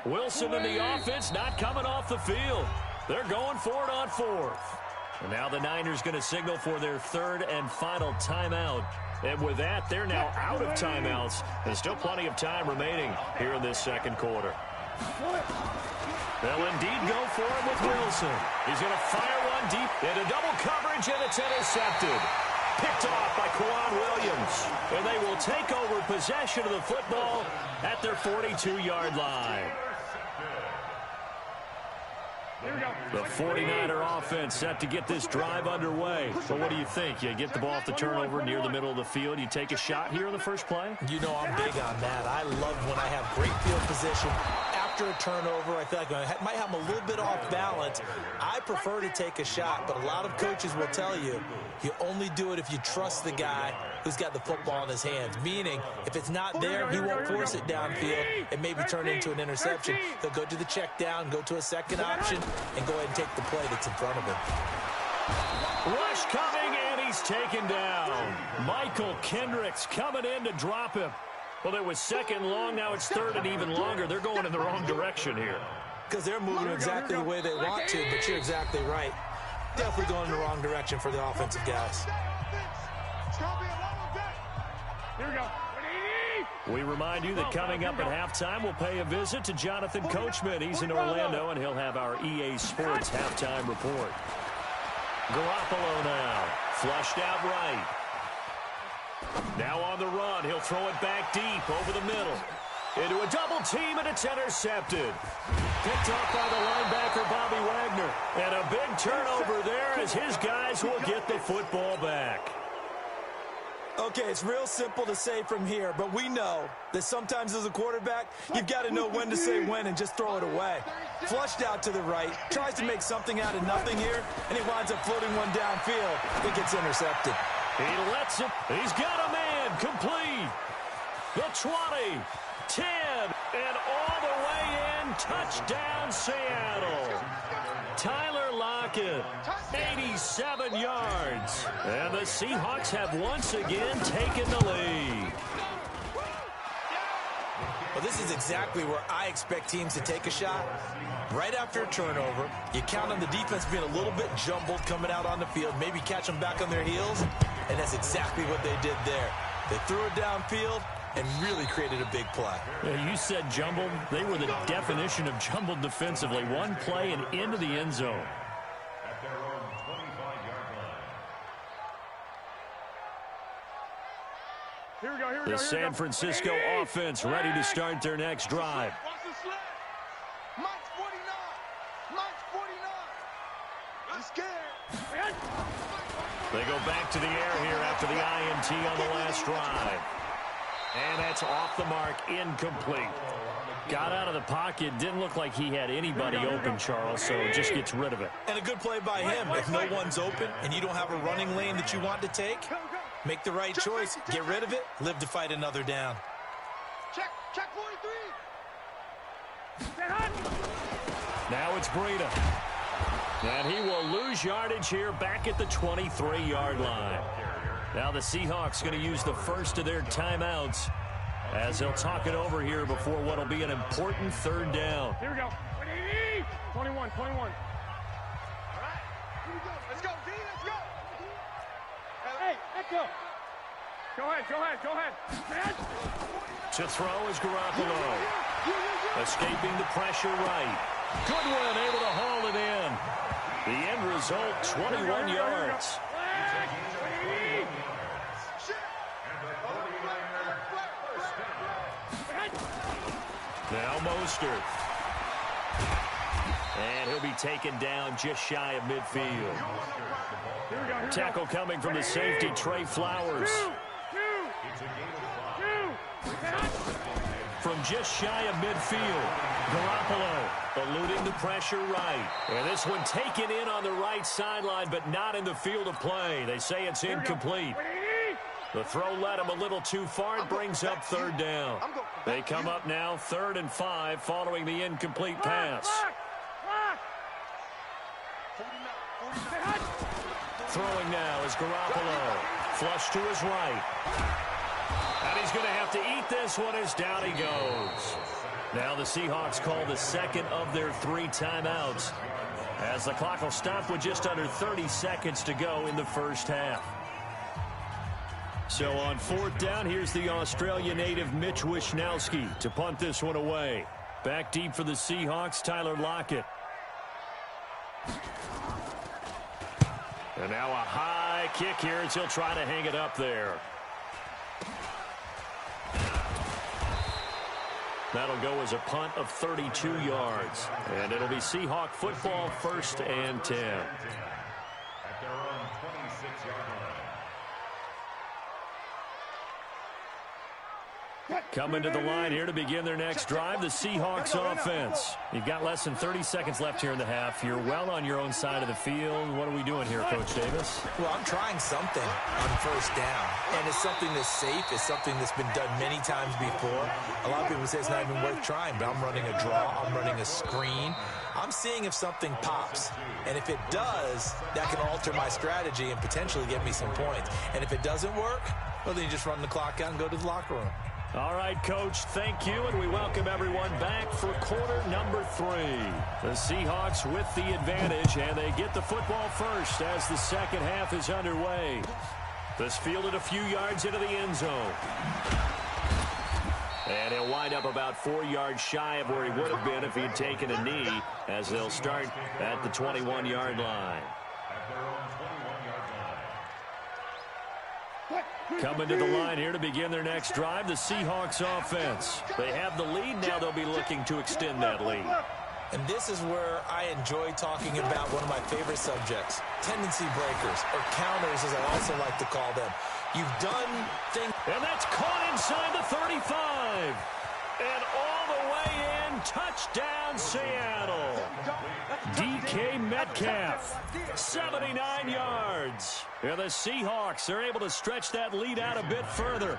Wilson and the offense not coming off the field. They're going for it on fourth. And now the Niners going to signal for their third and final timeout. And with that, they're now out of timeouts. There's still plenty of time remaining here in this second quarter. They'll indeed go for it with Wilson. He's going to fire one deep into double coverage, and it's intercepted. Picked off by Quan Williams. And they will take over possession of the football at their 42-yard line. The 49er offense set to get this drive underway. So what do you think? You get the ball off the turnover near the middle of the field. You take a shot here in the first play? You know I'm big on that. I love when I have great field position. After a turnover, I feel like I might have them a little bit off balance. I prefer to take a shot, but a lot of coaches will tell you, you only do it if you trust the guy who's got the football in his hands. Meaning, if it's not there, he won't force it downfield and maybe turn it into an interception. He'll go to the check down, go to a second option, and go ahead and take the play that's in front of him. Rush coming, and he's taken down. Michael Kendricks coming in to drop him. Well, it was second long. Now it's third and even longer. They're going in the wrong direction here. Because they're moving exactly the way they want to, but you're exactly right. Definitely going in the wrong direction for the offensive guys. Here we go. We remind you that coming up at halftime, we'll pay a visit to Jonathan Coachman. He's in Orlando, and he'll have our EA Sports halftime report. Garoppolo now, flushed out right. Now on the run, he'll throw it back deep over the middle. Into a double team, and it's intercepted. Picked off by the linebacker, Bobby Wagner. And a big turnover there as his guys will get the football back. Okay, it's real simple to say from here, but we know that sometimes as a quarterback, you've got to know when to say when and just throw it away. Flushed out to the right, tries to make something out of nothing here, and he winds up floating one downfield. It gets intercepted. He lets it. He's got a man complete. The 20, 10, and all the way in. Touchdown, Seattle. Tyler Lockett, 87 yards. And the Seahawks have once again taken the lead. Well, this is exactly where I expect teams to take a shot. Right after a turnover, you count on the defense being a little bit jumbled coming out on the field, maybe catch them back on their heels, and that's exactly what they did there. They threw it downfield, and really created a big play. Yeah, you said jumbled. They were the definition of jumbled defensively. One play and into the end zone. At their own 25-yard line. Here we go, here we go. The San Francisco offense ready to start their next drive. Watch the slant. Mike's 49. Mike's 49. I'm scared. They go back to the air here after the INT on the last drive. And that's off the mark, incomplete. Got out of the pocket, didn't look like he had anybody open, Charles, so just gets rid of it. And a good play by him. If no one's open and you don't have a running lane that you want to take, make the right choice, get rid of it, live to fight another down. Check 43. Now it's Breida. And he will lose yardage here back at the 23-yard line. Now the Seahawks going to use the first of their timeouts as they'll talk it over here before what will be an important third down. Here we go. 21. All right. Here we go. Let's go, D. Let's go. Hey, Echo. Go ahead. To throw is Garoppolo. Escaping the pressure right. Goodwin able to haul it in. The end result, 21 yards. Now Mostert. And he'll be taken down just shy of midfield. Tackle coming from the safety, Trey Flowers. From just shy of midfield, Garoppolo eluding the pressure right. And this one taken in on the right sideline, but not in the field of play. They say it's incomplete. The throw led him a little too far. It brings up third down. They come up now 3rd and 5 following the incomplete pass. Throwing now is Garoppolo. Flush to his right. And he's going to have to eat this one as down he goes. Now the Seahawks call the second of their 3 timeouts as the clock will stop with just under 30 seconds to go in the first half. So on 4th down, here's the Australia native Mitch Wishnowsky to punt this one away. Back deep for the Seahawks, Tyler Lockett. And now a high kick here as he'll try to hang it up there. That'll go as a punt of 32 yards. And it'll be Seahawk football, 1st and 10. At their own 26-yard line. Coming to the line here to begin their next drive, the Seahawks offense. You've got less than 30 seconds left here in the half. You're well on your own side of the field. What are we doing here, Coach Davis? Well, I'm trying something on 1st down, and it's something that's safe. It's something that's been done many times before. A lot of people say it's not even worth trying, but I'm running a draw. I'm running a screen. I'm seeing if something pops, and if it does, that can alter my strategy and potentially get me some points. And if it doesn't work, well, then you just run the clock out and go to the locker room. All right, Coach, thank you, and we welcome everyone back for quarter number 3. The Seahawks with the advantage, and they get the football first as the second half is underway. This fielded a few yards into the end zone. And he'll wind up about 4 yards shy of where he would have been if he had taken a knee, as they'll start at the 21-yard line. Coming to the line here to begin their next drive, the Seahawks offense. They have the lead. Now they'll be looking to extend that lead. And this is where I enjoy talking about one of my favorite subjects, tendency breakers, or counters, as I also like to call them. You've done things. And that's caught inside the 35. And all the way in, touchdown Seattle. DK Metcalf, 79 yards. And the Seahawks are able to stretch that lead out a bit further.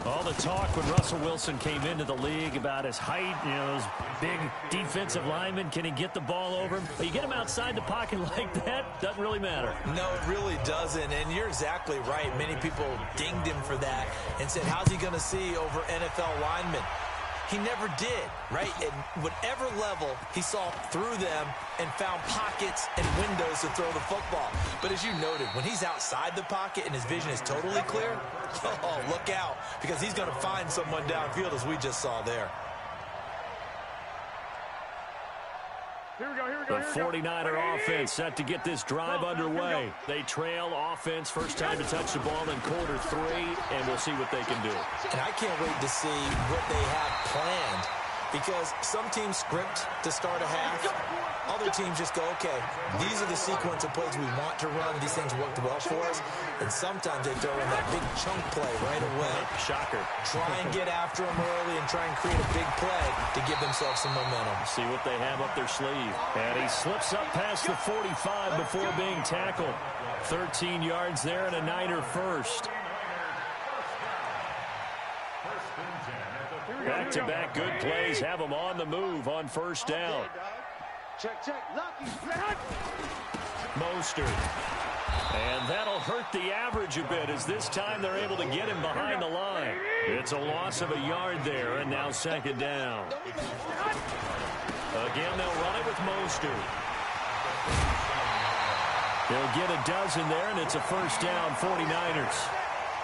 All the talk when Russell Wilson came into the league about his height, you know, those big defensive linemen, can he get the ball over him? But you get him outside the pocket like that, doesn't really matter. No, it really doesn't, and you're exactly right. Many people dinged him for that and said, how's he going to see over NFL linemen? He never did, right? At whatever level, he saw through them and found pockets and windows to throw the football. But as you noted, when he's outside the pocket and his vision is totally clear, oh, look out, because he's going to find someone downfield, as we just saw there. The 49er offense set to get this drive underway. They trail offense, first time to touch the ball in quarter 3, and we'll see what they can do. And I can't wait to see what they have planned, because some teams script to start a half. Other teams just go, okay, these are the sequence of plays we want to run. These things worked well for us. And sometimes they throw in that big chunk play right away. Shocker. Try and get after them early and try and create a big play to give themselves some momentum. See what they have up their sleeve. And he slips up past the 45 before being tackled. 13 yards there and a Niner first. Back-to-back good plays have them on the move on first down. Check. Lucky. Mostert. And that'll hurt the average a bit, as this time they're able to get him behind the line. It's a loss of a yard there, and now second down. Again, they'll run it with Mostert. They'll get a dozen there, and it's a first down, 49ers.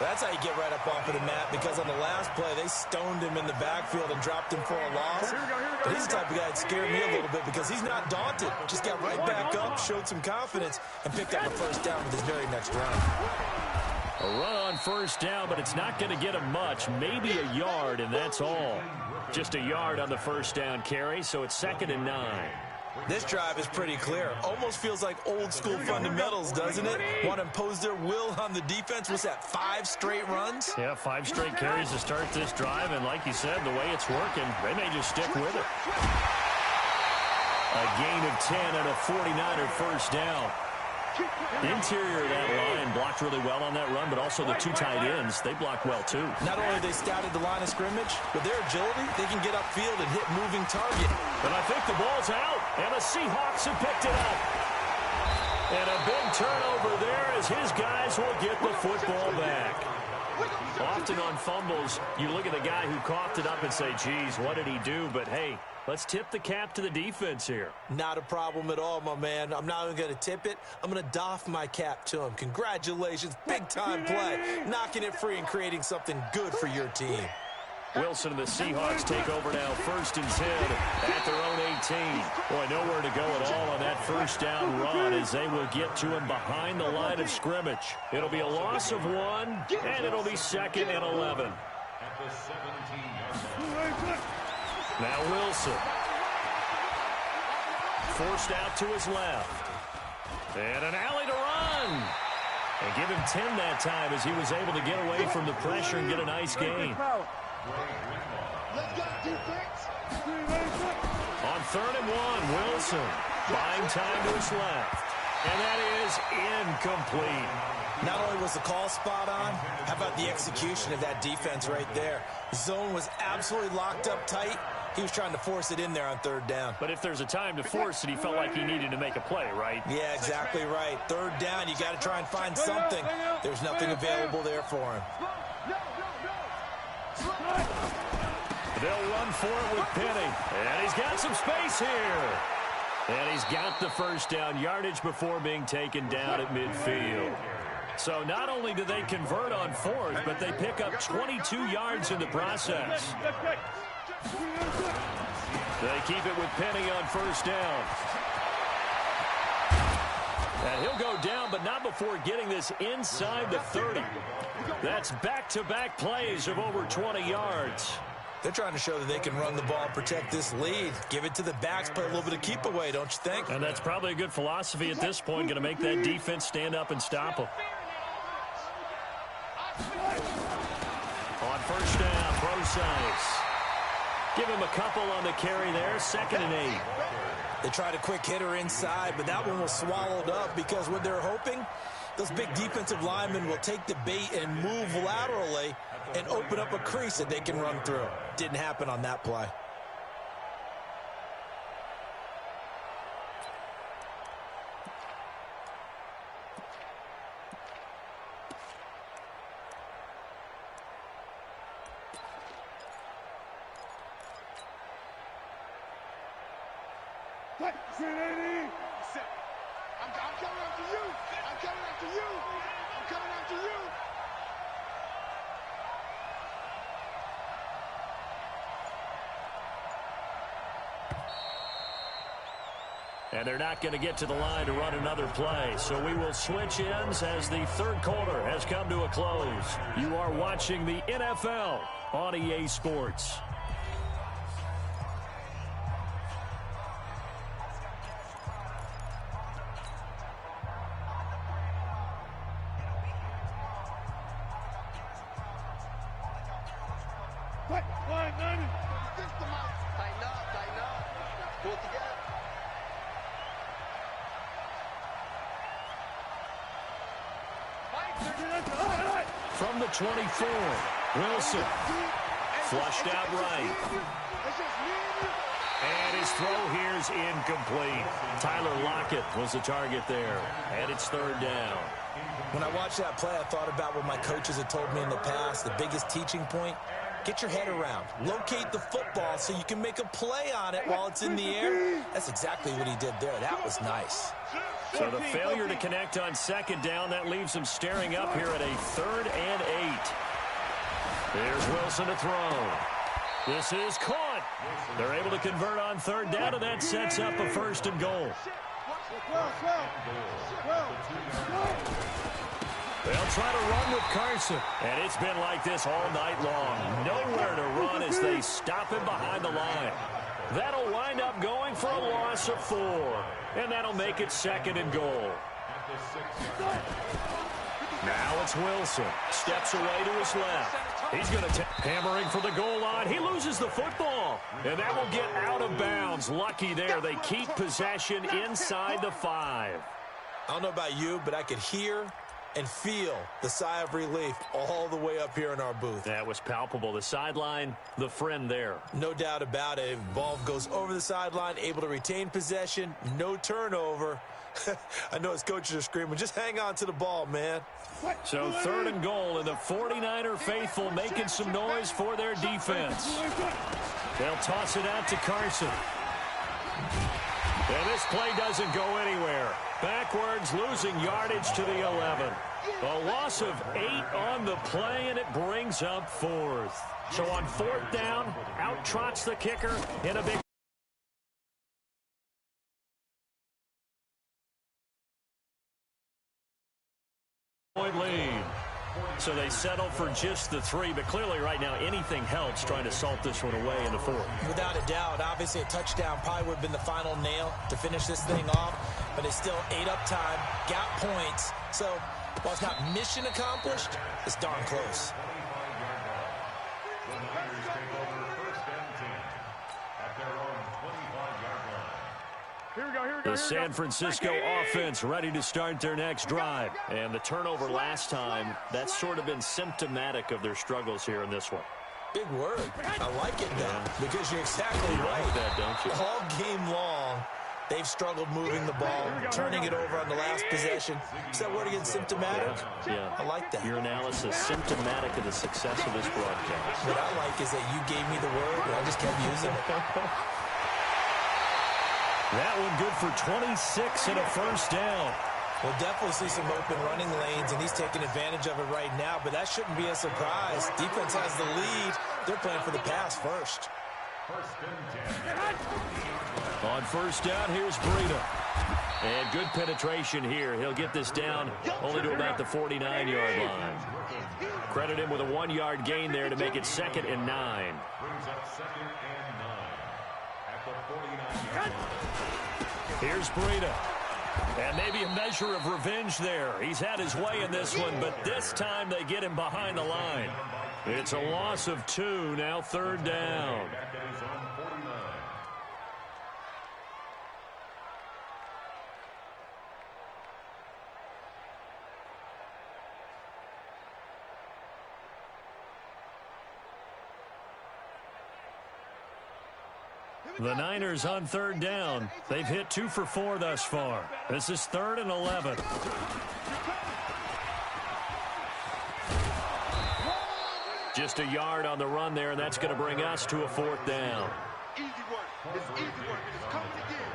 That's how you get right up off of the mat, because on the last play, they stoned him in the backfield and dropped him for a loss. But he's the type of guy that scared me a little bit, because he's not daunted. Just got right back up, showed some confidence, and picked up a first down with his very next run. A run on first down, but it's not going to get him much. Maybe a yard, and that's all. Just a yard on the first down carry, so it's 2nd and 9. This drive is pretty clear. Almost feels like old school fundamentals, doesn't it? Want to impose their will on the defense. What's that, 5 straight runs? Yeah, 5 straight carries to start this drive, and like you said, the way it's working, they may just stick with it. A gain of 10 and a 49er first down. The interior of that line blocked really well on that run, but also the 2 tight ends, they blocked well too. Not only they scouted the line of scrimmage, but their agility, they can get upfield and hit moving target. But I think the ball's out, and the Seahawks have picked it up. And a big turnover there as his guys will get the football back. Often on fumbles, you look at the guy who coughed it up and say, geez, what did he do? But hey, let's tip the cap to the defense here. Not a problem at all, my man. I'm not even going to tip it. I'm going to doff my cap to him. Congratulations. Big-time play. Knocking it free and creating something good for your team. Wilson and the Seahawks take over now, 1st and 10 at their own 18. Boy, nowhere to go at all on that first down run, as they will get to him behind the line of scrimmage. It'll be a loss of 1, and it'll be 2nd and 11. At the 17-yard line. Now Wilson. Forced out to his left. And an alley to run. And give him 10 that time, as he was able to get away from the pressure and get a nice gain. Let's go, defense. On 3rd and 1, Wilson buying time to his left. And that is incomplete. Not only was the call spot on, how about the execution of that defense right there? Zone was absolutely locked up tight. He was trying to force it in there on 3rd down. But if there's a time to force it, he felt like he needed to make a play, right? Yeah, exactly right. 3rd down, you got to try and find something. There's nothing available there for him. They'll run for it with Penny. And he's got some space here. And he's got the first down yardage before being taken down at midfield. So not only do they convert on 4th, but they pick up 22 yards in the process. They keep it with Penny on first down. And he'll go down, but not before getting this inside the 30. That's back-to-back plays of over 20 yards. They're trying to show that they can run the ball and protect this lead. Give it to the backs, play a little bit of keep away, don't you think? And that's probably a good philosophy at this point, going to make that defense stand up and stop them. On first down, Procise. Give him a couple on the carry there, 2nd and 8. They tried a quick hitter inside, but that one was swallowed up, because what they're hoping, those big defensive linemen will take the bait and move laterally and open up a crease that they can run through. Didn't happen on that play. I'm coming after you. I'm coming after you. I'm coming after you. And they're not going to get to the line to run another play. So we will switch ends as the third quarter has come to a close. You are watching the NFL on EA Sports. From the 24, Wilson flushed out right. And his throw here is incomplete. Tyler Lockett was the target there. And it's third down. When I watched that play, I thought about what my coaches had told me in the past. The biggest teaching point, get your head around. Locate the football so you can make a play on it while it's in the air. That's exactly what he did there. That was nice. So the failure to connect on second down, that leaves him staring up here at a 3rd and 8. There's Wilson to throw. This is caught. They're able to convert on third down, and that sets up a 1st and goal. They'll try to run with Carson. And it's been like this all night long. Nowhere to run as they stop him behind the line. That'll wind up going for a loss of 4. And that'll make it 2nd and goal. Now it's Wilson. Steps away to his left. He's going to hammering for the goal line. He loses the football. And that will get out of bounds. Lucky there. They keep possession inside the 5. I don't know about you, but I could hear and feel the sigh of relief all the way up here in our booth. That was palpable. The sideline, the friend there. No doubt about it. Ball goes over the sideline, able to retain possession, no turnover. I know his coaches are screaming, just hang on to the ball, man. So 3rd and goal, and the 49er faithful making some noise for their defense. They'll toss it out to Carson. And this play doesn't go anywhere. Backwards, losing yardage to the 11. A loss of 8 on the play, and it brings up 4th. So on 4th down, out trots the kicker in a big point lead. So they settle for just the 3, but clearly right now anything helps trying to salt this one away in the 4th. Without a doubt, obviously a touchdown probably would have been the final nail to finish this thing off, but it's still 8 up time, got points. So while it's not mission accomplished, it's darn close. The San Francisco offense ready to start their next drive. And the turnover last time, that's sort of been symptomatic of their struggles here in this one. Big word. I like it now because you're exactly right. Like that, don't you? All game long, they've struggled moving the ball, turning it over on the last possession. Is that word again, symptomatic? Yeah. I like that. Your analysis, symptomatic of the success of this broadcast. What I like is that you gave me the word, and I just kept using it. That one good for 26 and a 1st down. We'll definitely see some open running lanes, and he's taking advantage of it right now, but that shouldn't be a surprise. Defense has the lead. They're playing for the pass first. On 1st down, here's Breida. And good penetration here. He'll get this down only to about the 49-yard line. Credit him with a 1-yard gain there to make it 2nd and 9. Here's Breida. And maybe a measure of revenge there. He's had his way in this one, but this time they get him behind the line. It's a loss of 2, now 3rd down. The Niners on 3rd down. They've hit 2 for 4 thus far. This is 3rd and 11. Just a yard on the run there, and that's going to bring us to a 4th down. Easy work. It's easy work. It's coming again.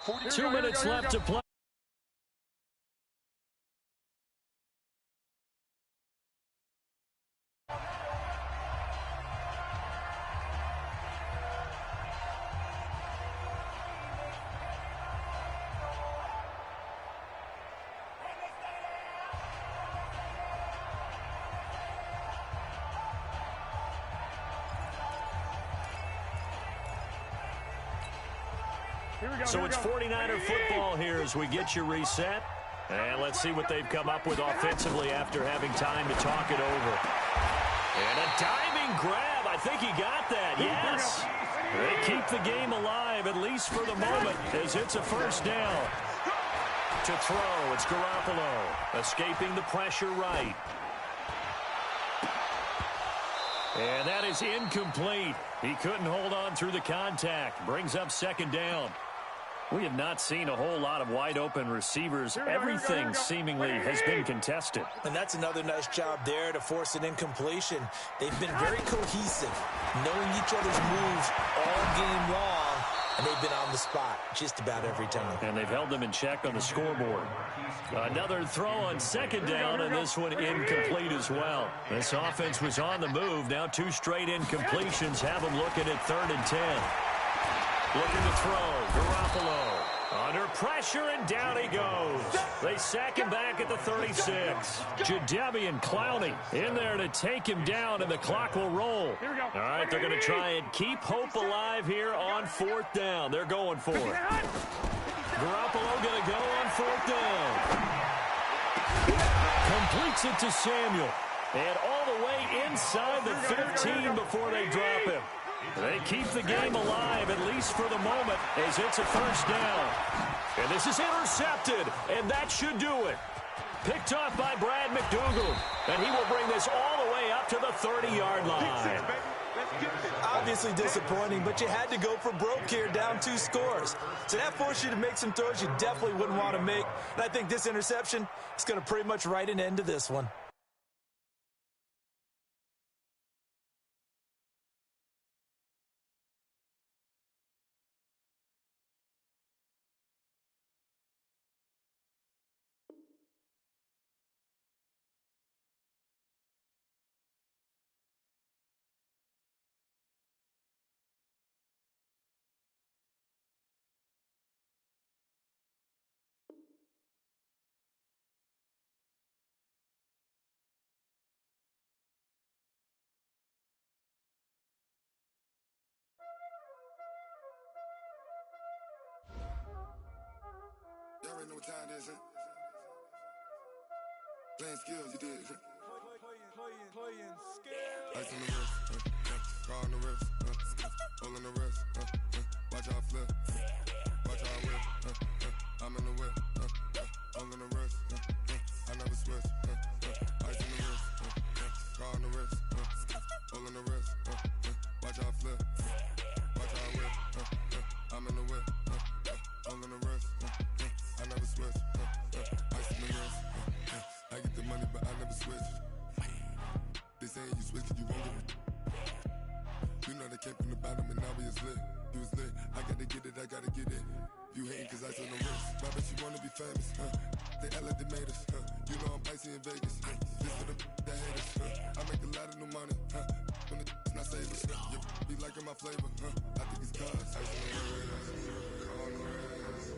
2 minutes left to play. So it's 49er football here as we get you reset. And let's see what they've come up with offensively after having time to talk it over. And a diving grab. I think he got that. Yes. They keep the game alive, at least for the moment, as it's a first down. To throw, it's Garoppolo. Escaping the pressure right. And that is incomplete. He couldn't hold on through the contact. Brings up second down. We have not seen a whole lot of wide-open receivers. Everything seemingly has been contested. And that's another nice job there to force an incompletion. They've been very cohesive, knowing each other's moves all game long, and they've been on the spot just about every time. And they've held them in check on the scoreboard. Another throw on second down, and this one incomplete as well. This offense was on the move. Now 2 straight incompletions have them looking at 3rd and 10. Looking to throw. Garoppolo under pressure, and down he goes. They sack him back at the 36. Jadeveon Clowney in there to take him down, and the clock will roll. All right, they're going to try and keep hope alive here on 4th down. They're going for it. Garoppolo going to go on 4th down. Completes it to Samuel. And all the way inside the 15 before they drop him. They keep the game alive, at least for the moment, as it's a first down. And this is intercepted, and that should do it. Picked off by Brad McDougal, and he will bring this all the way up to the 30-yard line. Obviously disappointing, but you had to go for broke here, down 2 scores. So that forced you to make some throws you definitely wouldn't want to make. And I think this interception is going to pretty much write an end to this one. Y'all already know what time it is, huh? Playing skills, you did, huh? Playing skills. Ice on the wrist, car on the wrist, hole in the wrist, watch how I flip, watch how I whip, I'm in the whip, hole in the wrist, I never switch, ice on the wrist, car on the wrist, hole in the wrist, watch how I flip, watch how I whip, I'm in the whip, hole in the wrist, I never switch, ice in the wrist, I get the money but I never switch. They saying you switch cause you won't get it. You know they came from the bottom and now we is lit. You was lit, I gotta get it, I gotta get it. You hating cause ice on the wrist, but I bet you wanna be famous, They act like they made us, You know I'm icy in Vegas, This for the that hate us, I make a lot of new money, When the not save us, You be liking my flavor, I think it's cause ice on the wrist, on the wrist,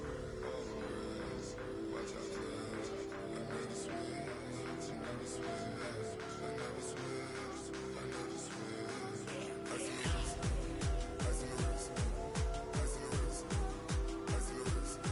watch out for this. I never switch, I never switch, I never switch, I never switch. Ice in the wrist, ice in the wrist, ice in the wrist, ice in the wrist, ice in the wrist,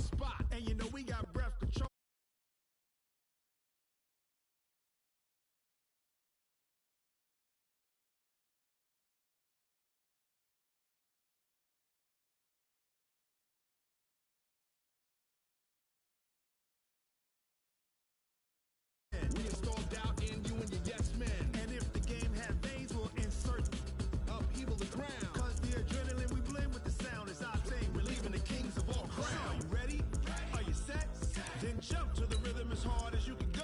spot, and you know we got breath control. We install doubt in you and your yes men. And if the game had veins, we'll insert upheaval the ground. Cause the adrenaline we blend with the sound is our thing. We're leaving the kings of all crowns. Are you ready? Are you set? Then jump to the rhythm as hard as you can go.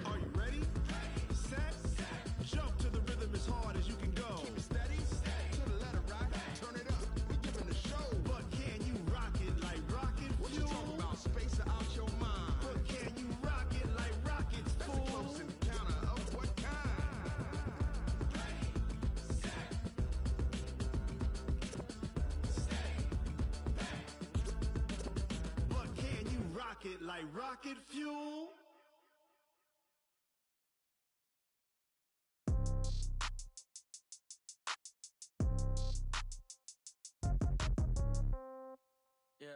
Are you ready? Set? Jump to the rhythm as hard as you can go. Keep it steady, to the letter, right? Turn it up, we're giving the show. But can you rock it like rocket fuel? What you talking about, space out your mind? But can you rock it like rockets, fool? That's a close encounter of what kind? But can you rock it like rocket fuel? Yeah.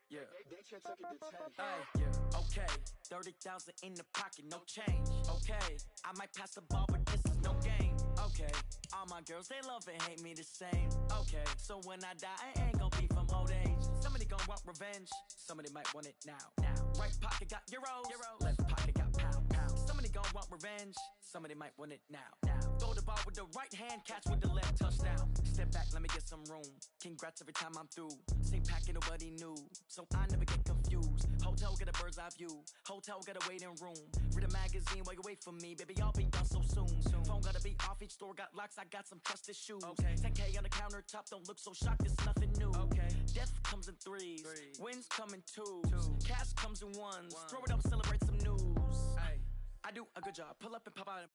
Yeah. Hey, yeah. Okay. 30,000 in the pocket, no change. Okay. I might pass the ball, but this is no game. Okay. All my girls, they love and hate me the same. Okay. So when I die, I ain't gonna be from old age. Somebody gonna want revenge. Somebody might want it now. Right pocket got euros. Left pocket got pound. Somebody gonna want revenge. Somebody might want it now. Throw the ball with the right hand, catch with the left, touchdown. Step back, let me get some room. Congrats every time I'm through. Same packet, nobody knew, so I never get confused. Hotel get a bird's eye view. Hotel get a waiting room. Read a magazine while you wait for me, baby. I'll be done so soon. Phone gotta be off. Each store got locks. I got some trusted shoes. Okay. 10K on the countertop. Don't look so shocked. It's nothing new. Okay. Death comes in threes. Wins come in twos. Cash comes in ones. Throw it up, celebrate some news. Hey. I do a good job. Pull up and pop out.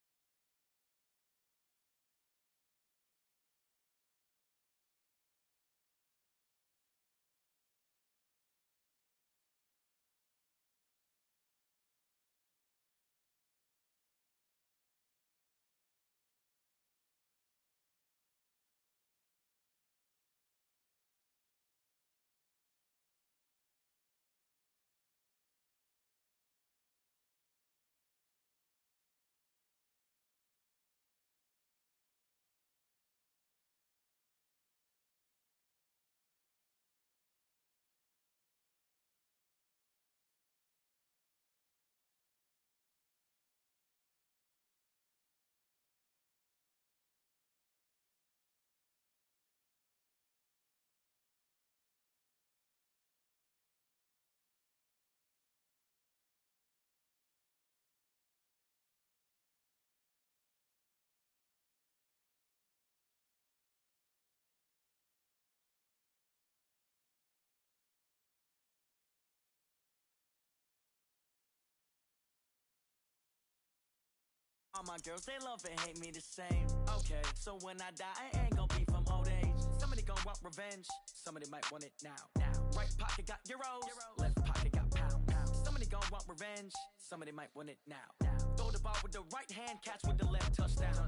All my girls, they love and hate me the same. Okay, so when I die, I ain't gonna be from old age. Somebody gonna want revenge. Somebody might want it now. Right pocket got euros. Left pocket got pound. Somebody gonna want revenge. Somebody might want it now. Throw the ball with the right hand, catch with the left, touchdown.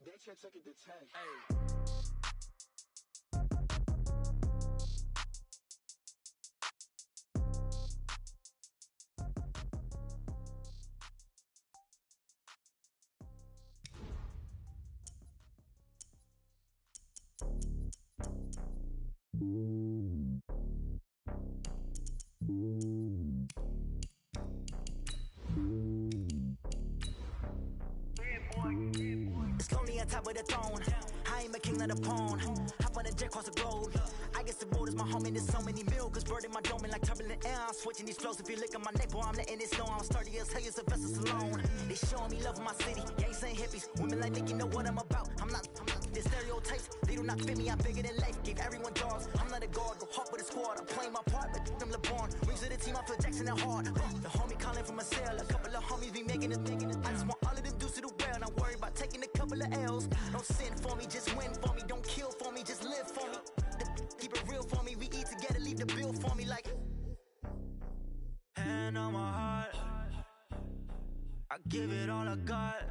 They can't take it to 10. Hey. It's lonely on top of the throne. I ain't king of the pawn. Hop on a jet across the globe. I guess the road is my home and there's so many milkers burning my dome like turbulent air. I'm switching these flows. If you look at my neck, boy, I'm letting it snow. I'm sturdy as hell, it's a vessel alone. They showing me love in my city. Gangs ain't hippies. Women like Mickey know what I'm about. I'm not the stereotypes. They do not fit me. I'm bigger than life. Gave everyone dogs. I'm not a guard. Go hard with a squad. I'm playing my part, but I'm LeBron. Rings to the team. I feel Jackson and hard. The homie calling from a cell. A couple of homies be making it. I just want all of them dudes to do well. Not worry about taking a couple of L's. Don't sin for me, just win for me. Don't kill for me, just live for me. Keep it real for me. We eat together, leave the bill for me like. Hand on my heart, I give it all I got.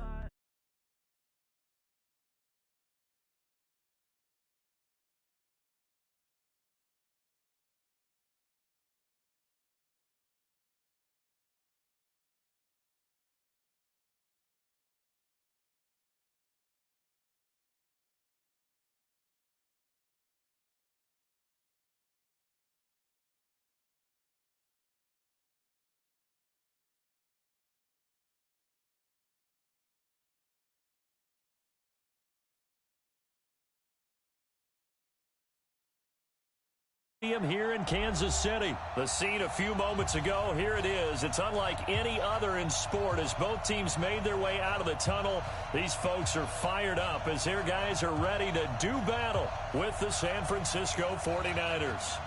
Here in Kansas City. The scene a few moments ago, here it is. It's unlike any other in sport as both teams made their way out of the tunnel. These folks are fired up as their guys are ready to do battle with the San Francisco 49ers.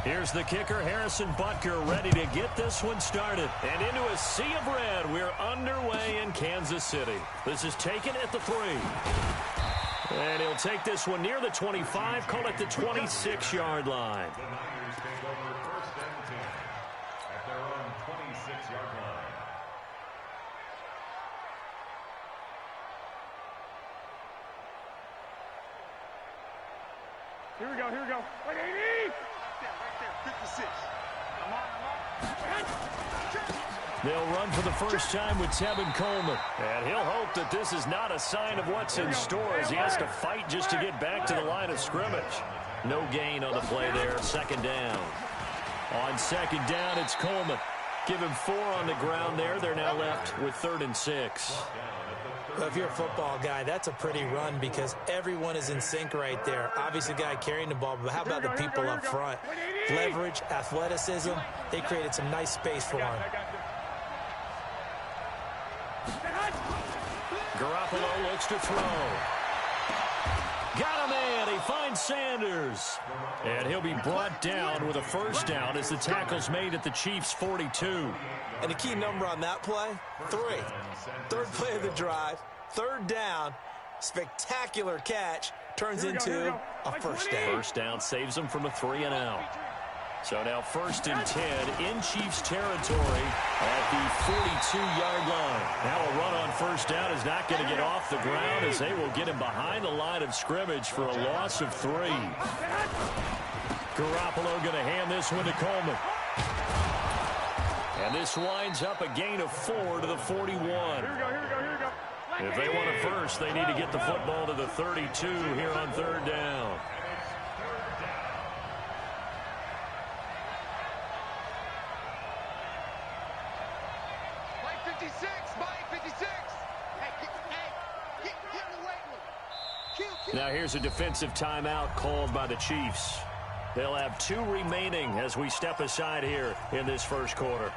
Here's the kicker, Harrison Butker, ready to get this one started. And into a sea of red, we're underway in Kansas City. This is taken at the 3. And he'll take this one near the 25, call it the 26-yard line. The Niners take over 1st and 10 at their own 26-yard line. Here we go, here we go. 180! Right there, 56. I'm on. They'll run for the first time with Tevin Coleman. And he'll hope that this is not a sign of what's in store as he has to fight just to get back to the line of scrimmage. No gain on the play there, 2nd down. On 2nd down, it's Coleman. Give him 4 on the ground there. They're now left with 3rd and 6. Well, if you're a football guy, that's a pretty run because everyone is in sync right there. Obviously, the guy carrying the ball, but how about the people up front? Leverage, athleticism, they created some nice space for him. Garoppolo looks to throw. Got a man. He finds Sanders. And he'll be brought down with a 1st down as the tackle's made at the Chiefs' 42. And the key number on that play, 3. 3rd play of the drive, 3rd down, spectacular catch, turns into a 1st down. 1st down saves them from a 3-and-out. So now 1st and 10 in Chiefs territory at the 42-yard line. Now a run on 1st down is not going to get off the ground as they will get him behind the line of scrimmage for a loss of 3. Garoppolo going to hand this one to Coleman. And this winds up a gain of 4 to the 41. If they want a first, they need to get the football to the 32 here on 3rd down. Mike 56, Mike 56. Hey, get in the weight room. Kill. Now here's a defensive timeout called by the Chiefs. They'll have 2 remaining as we step aside here in this 1st quarter.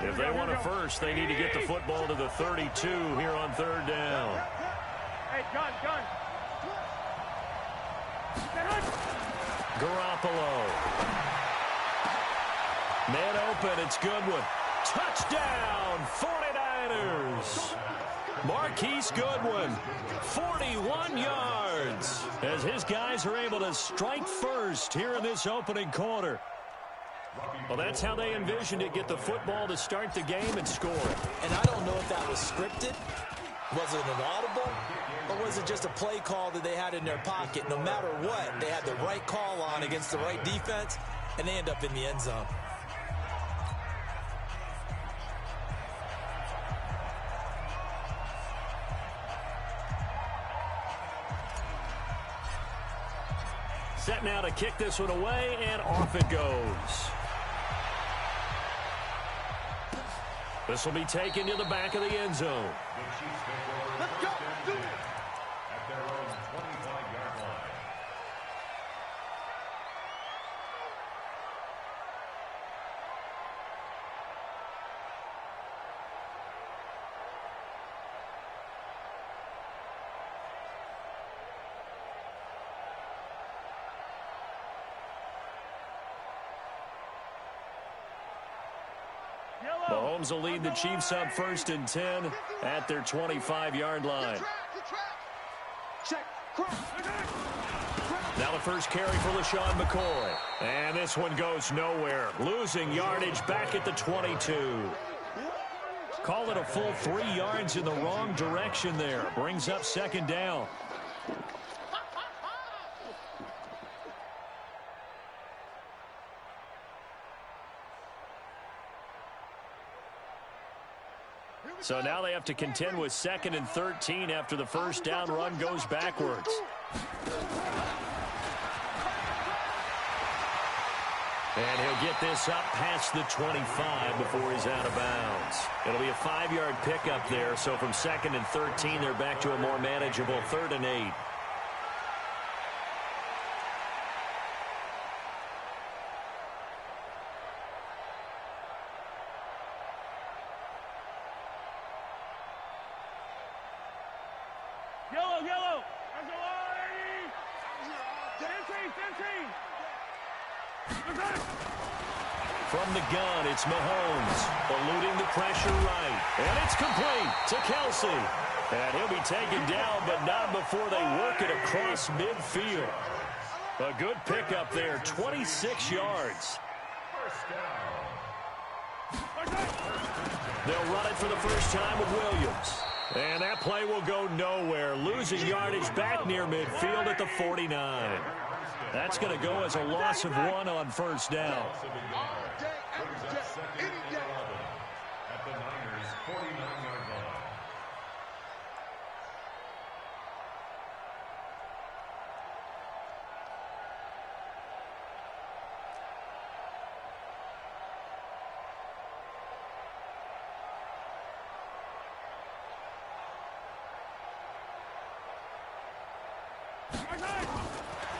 If they want a first, they need to get the football to the 32 here on 3rd down. Hey, gun. Garoppolo. Man open, it's Goodwin. Touchdown, 49ers. Marquise Goodwin, 41 yards, as his guys are able to strike first here in this opening quarter. Well, that's how they envisioned it, get the football to start the game and score. And I don't know if that was scripted. Was it an audible? Or was it just a play call that they had in their pocket? No matter what, they had the right call on against the right defense, and they end up in the end zone. 4th and 10 Set now to kick this one away, and off it goes. This will be taken to the back of the end zone. Let's go. Do it. At their own 25-yard line. Mahomes will lead the Chiefs up 1st and 10 at their 25-yard line. Now the first carry for LaShawn McCoy. And this one goes nowhere. Losing yardage back at the 22. Call it a full 3 yards in the wrong direction there. Brings up 2nd down. So now they have to contend with 2nd and 13 after the first down run goes backwards. And he'll get this up past the 25 before he's out of bounds. It'll be a 5-yard pickup there. So from 2nd and 13, they're back to a more manageable 3rd and 8. Yellow. That's a line. 15. From the gun, it's Mahomes, eluding the pressure right. And it's complete to Kelsey. And he'll be taken down, but not before they work it across midfield. A good pickup there, 26 yards. They'll run it for the first time with Williams. And that play will go nowhere, losing yardage back near midfield at the 49. That's going to go as a loss of 1 on first down. At the Niners' 49-yard line.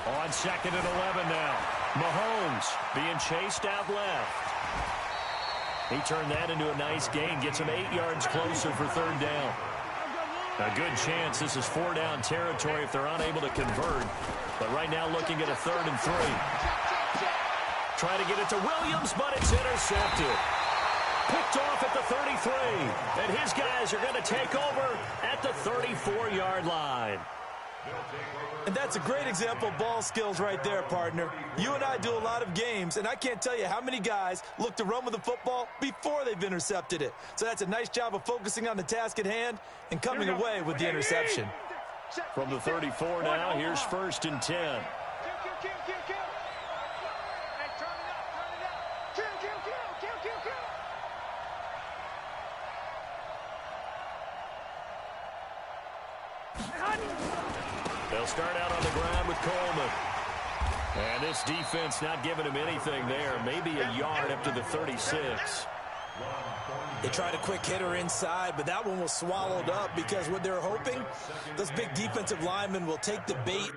On 2nd and 11 now. Mahomes being chased out left. He turned that into a nice gain. Gets him 8 yards closer for 3rd down. A good chance this is 4-down territory if they're unable to convert. But right now looking at a 3rd and 3. Trying to get it to Williams, but it's intercepted. Picked off at the 33. And his guys are going to take over at the 34-yard line. And that's a great example of ball skills right there, partner. You and I do a lot of games, and I can't tell you how many guys look to run with the football before they've intercepted it. So that's a nice job of focusing on the task at hand and coming away with the interception. From the 34 now, here's 1st and 10. They'll start out on the ground with Coleman. And this defense not giving him anything there. Maybe a yard up to the 36. They tried a quick hitter inside, but that one was swallowed up because what they're hoping, those big defensive linemen will take the bait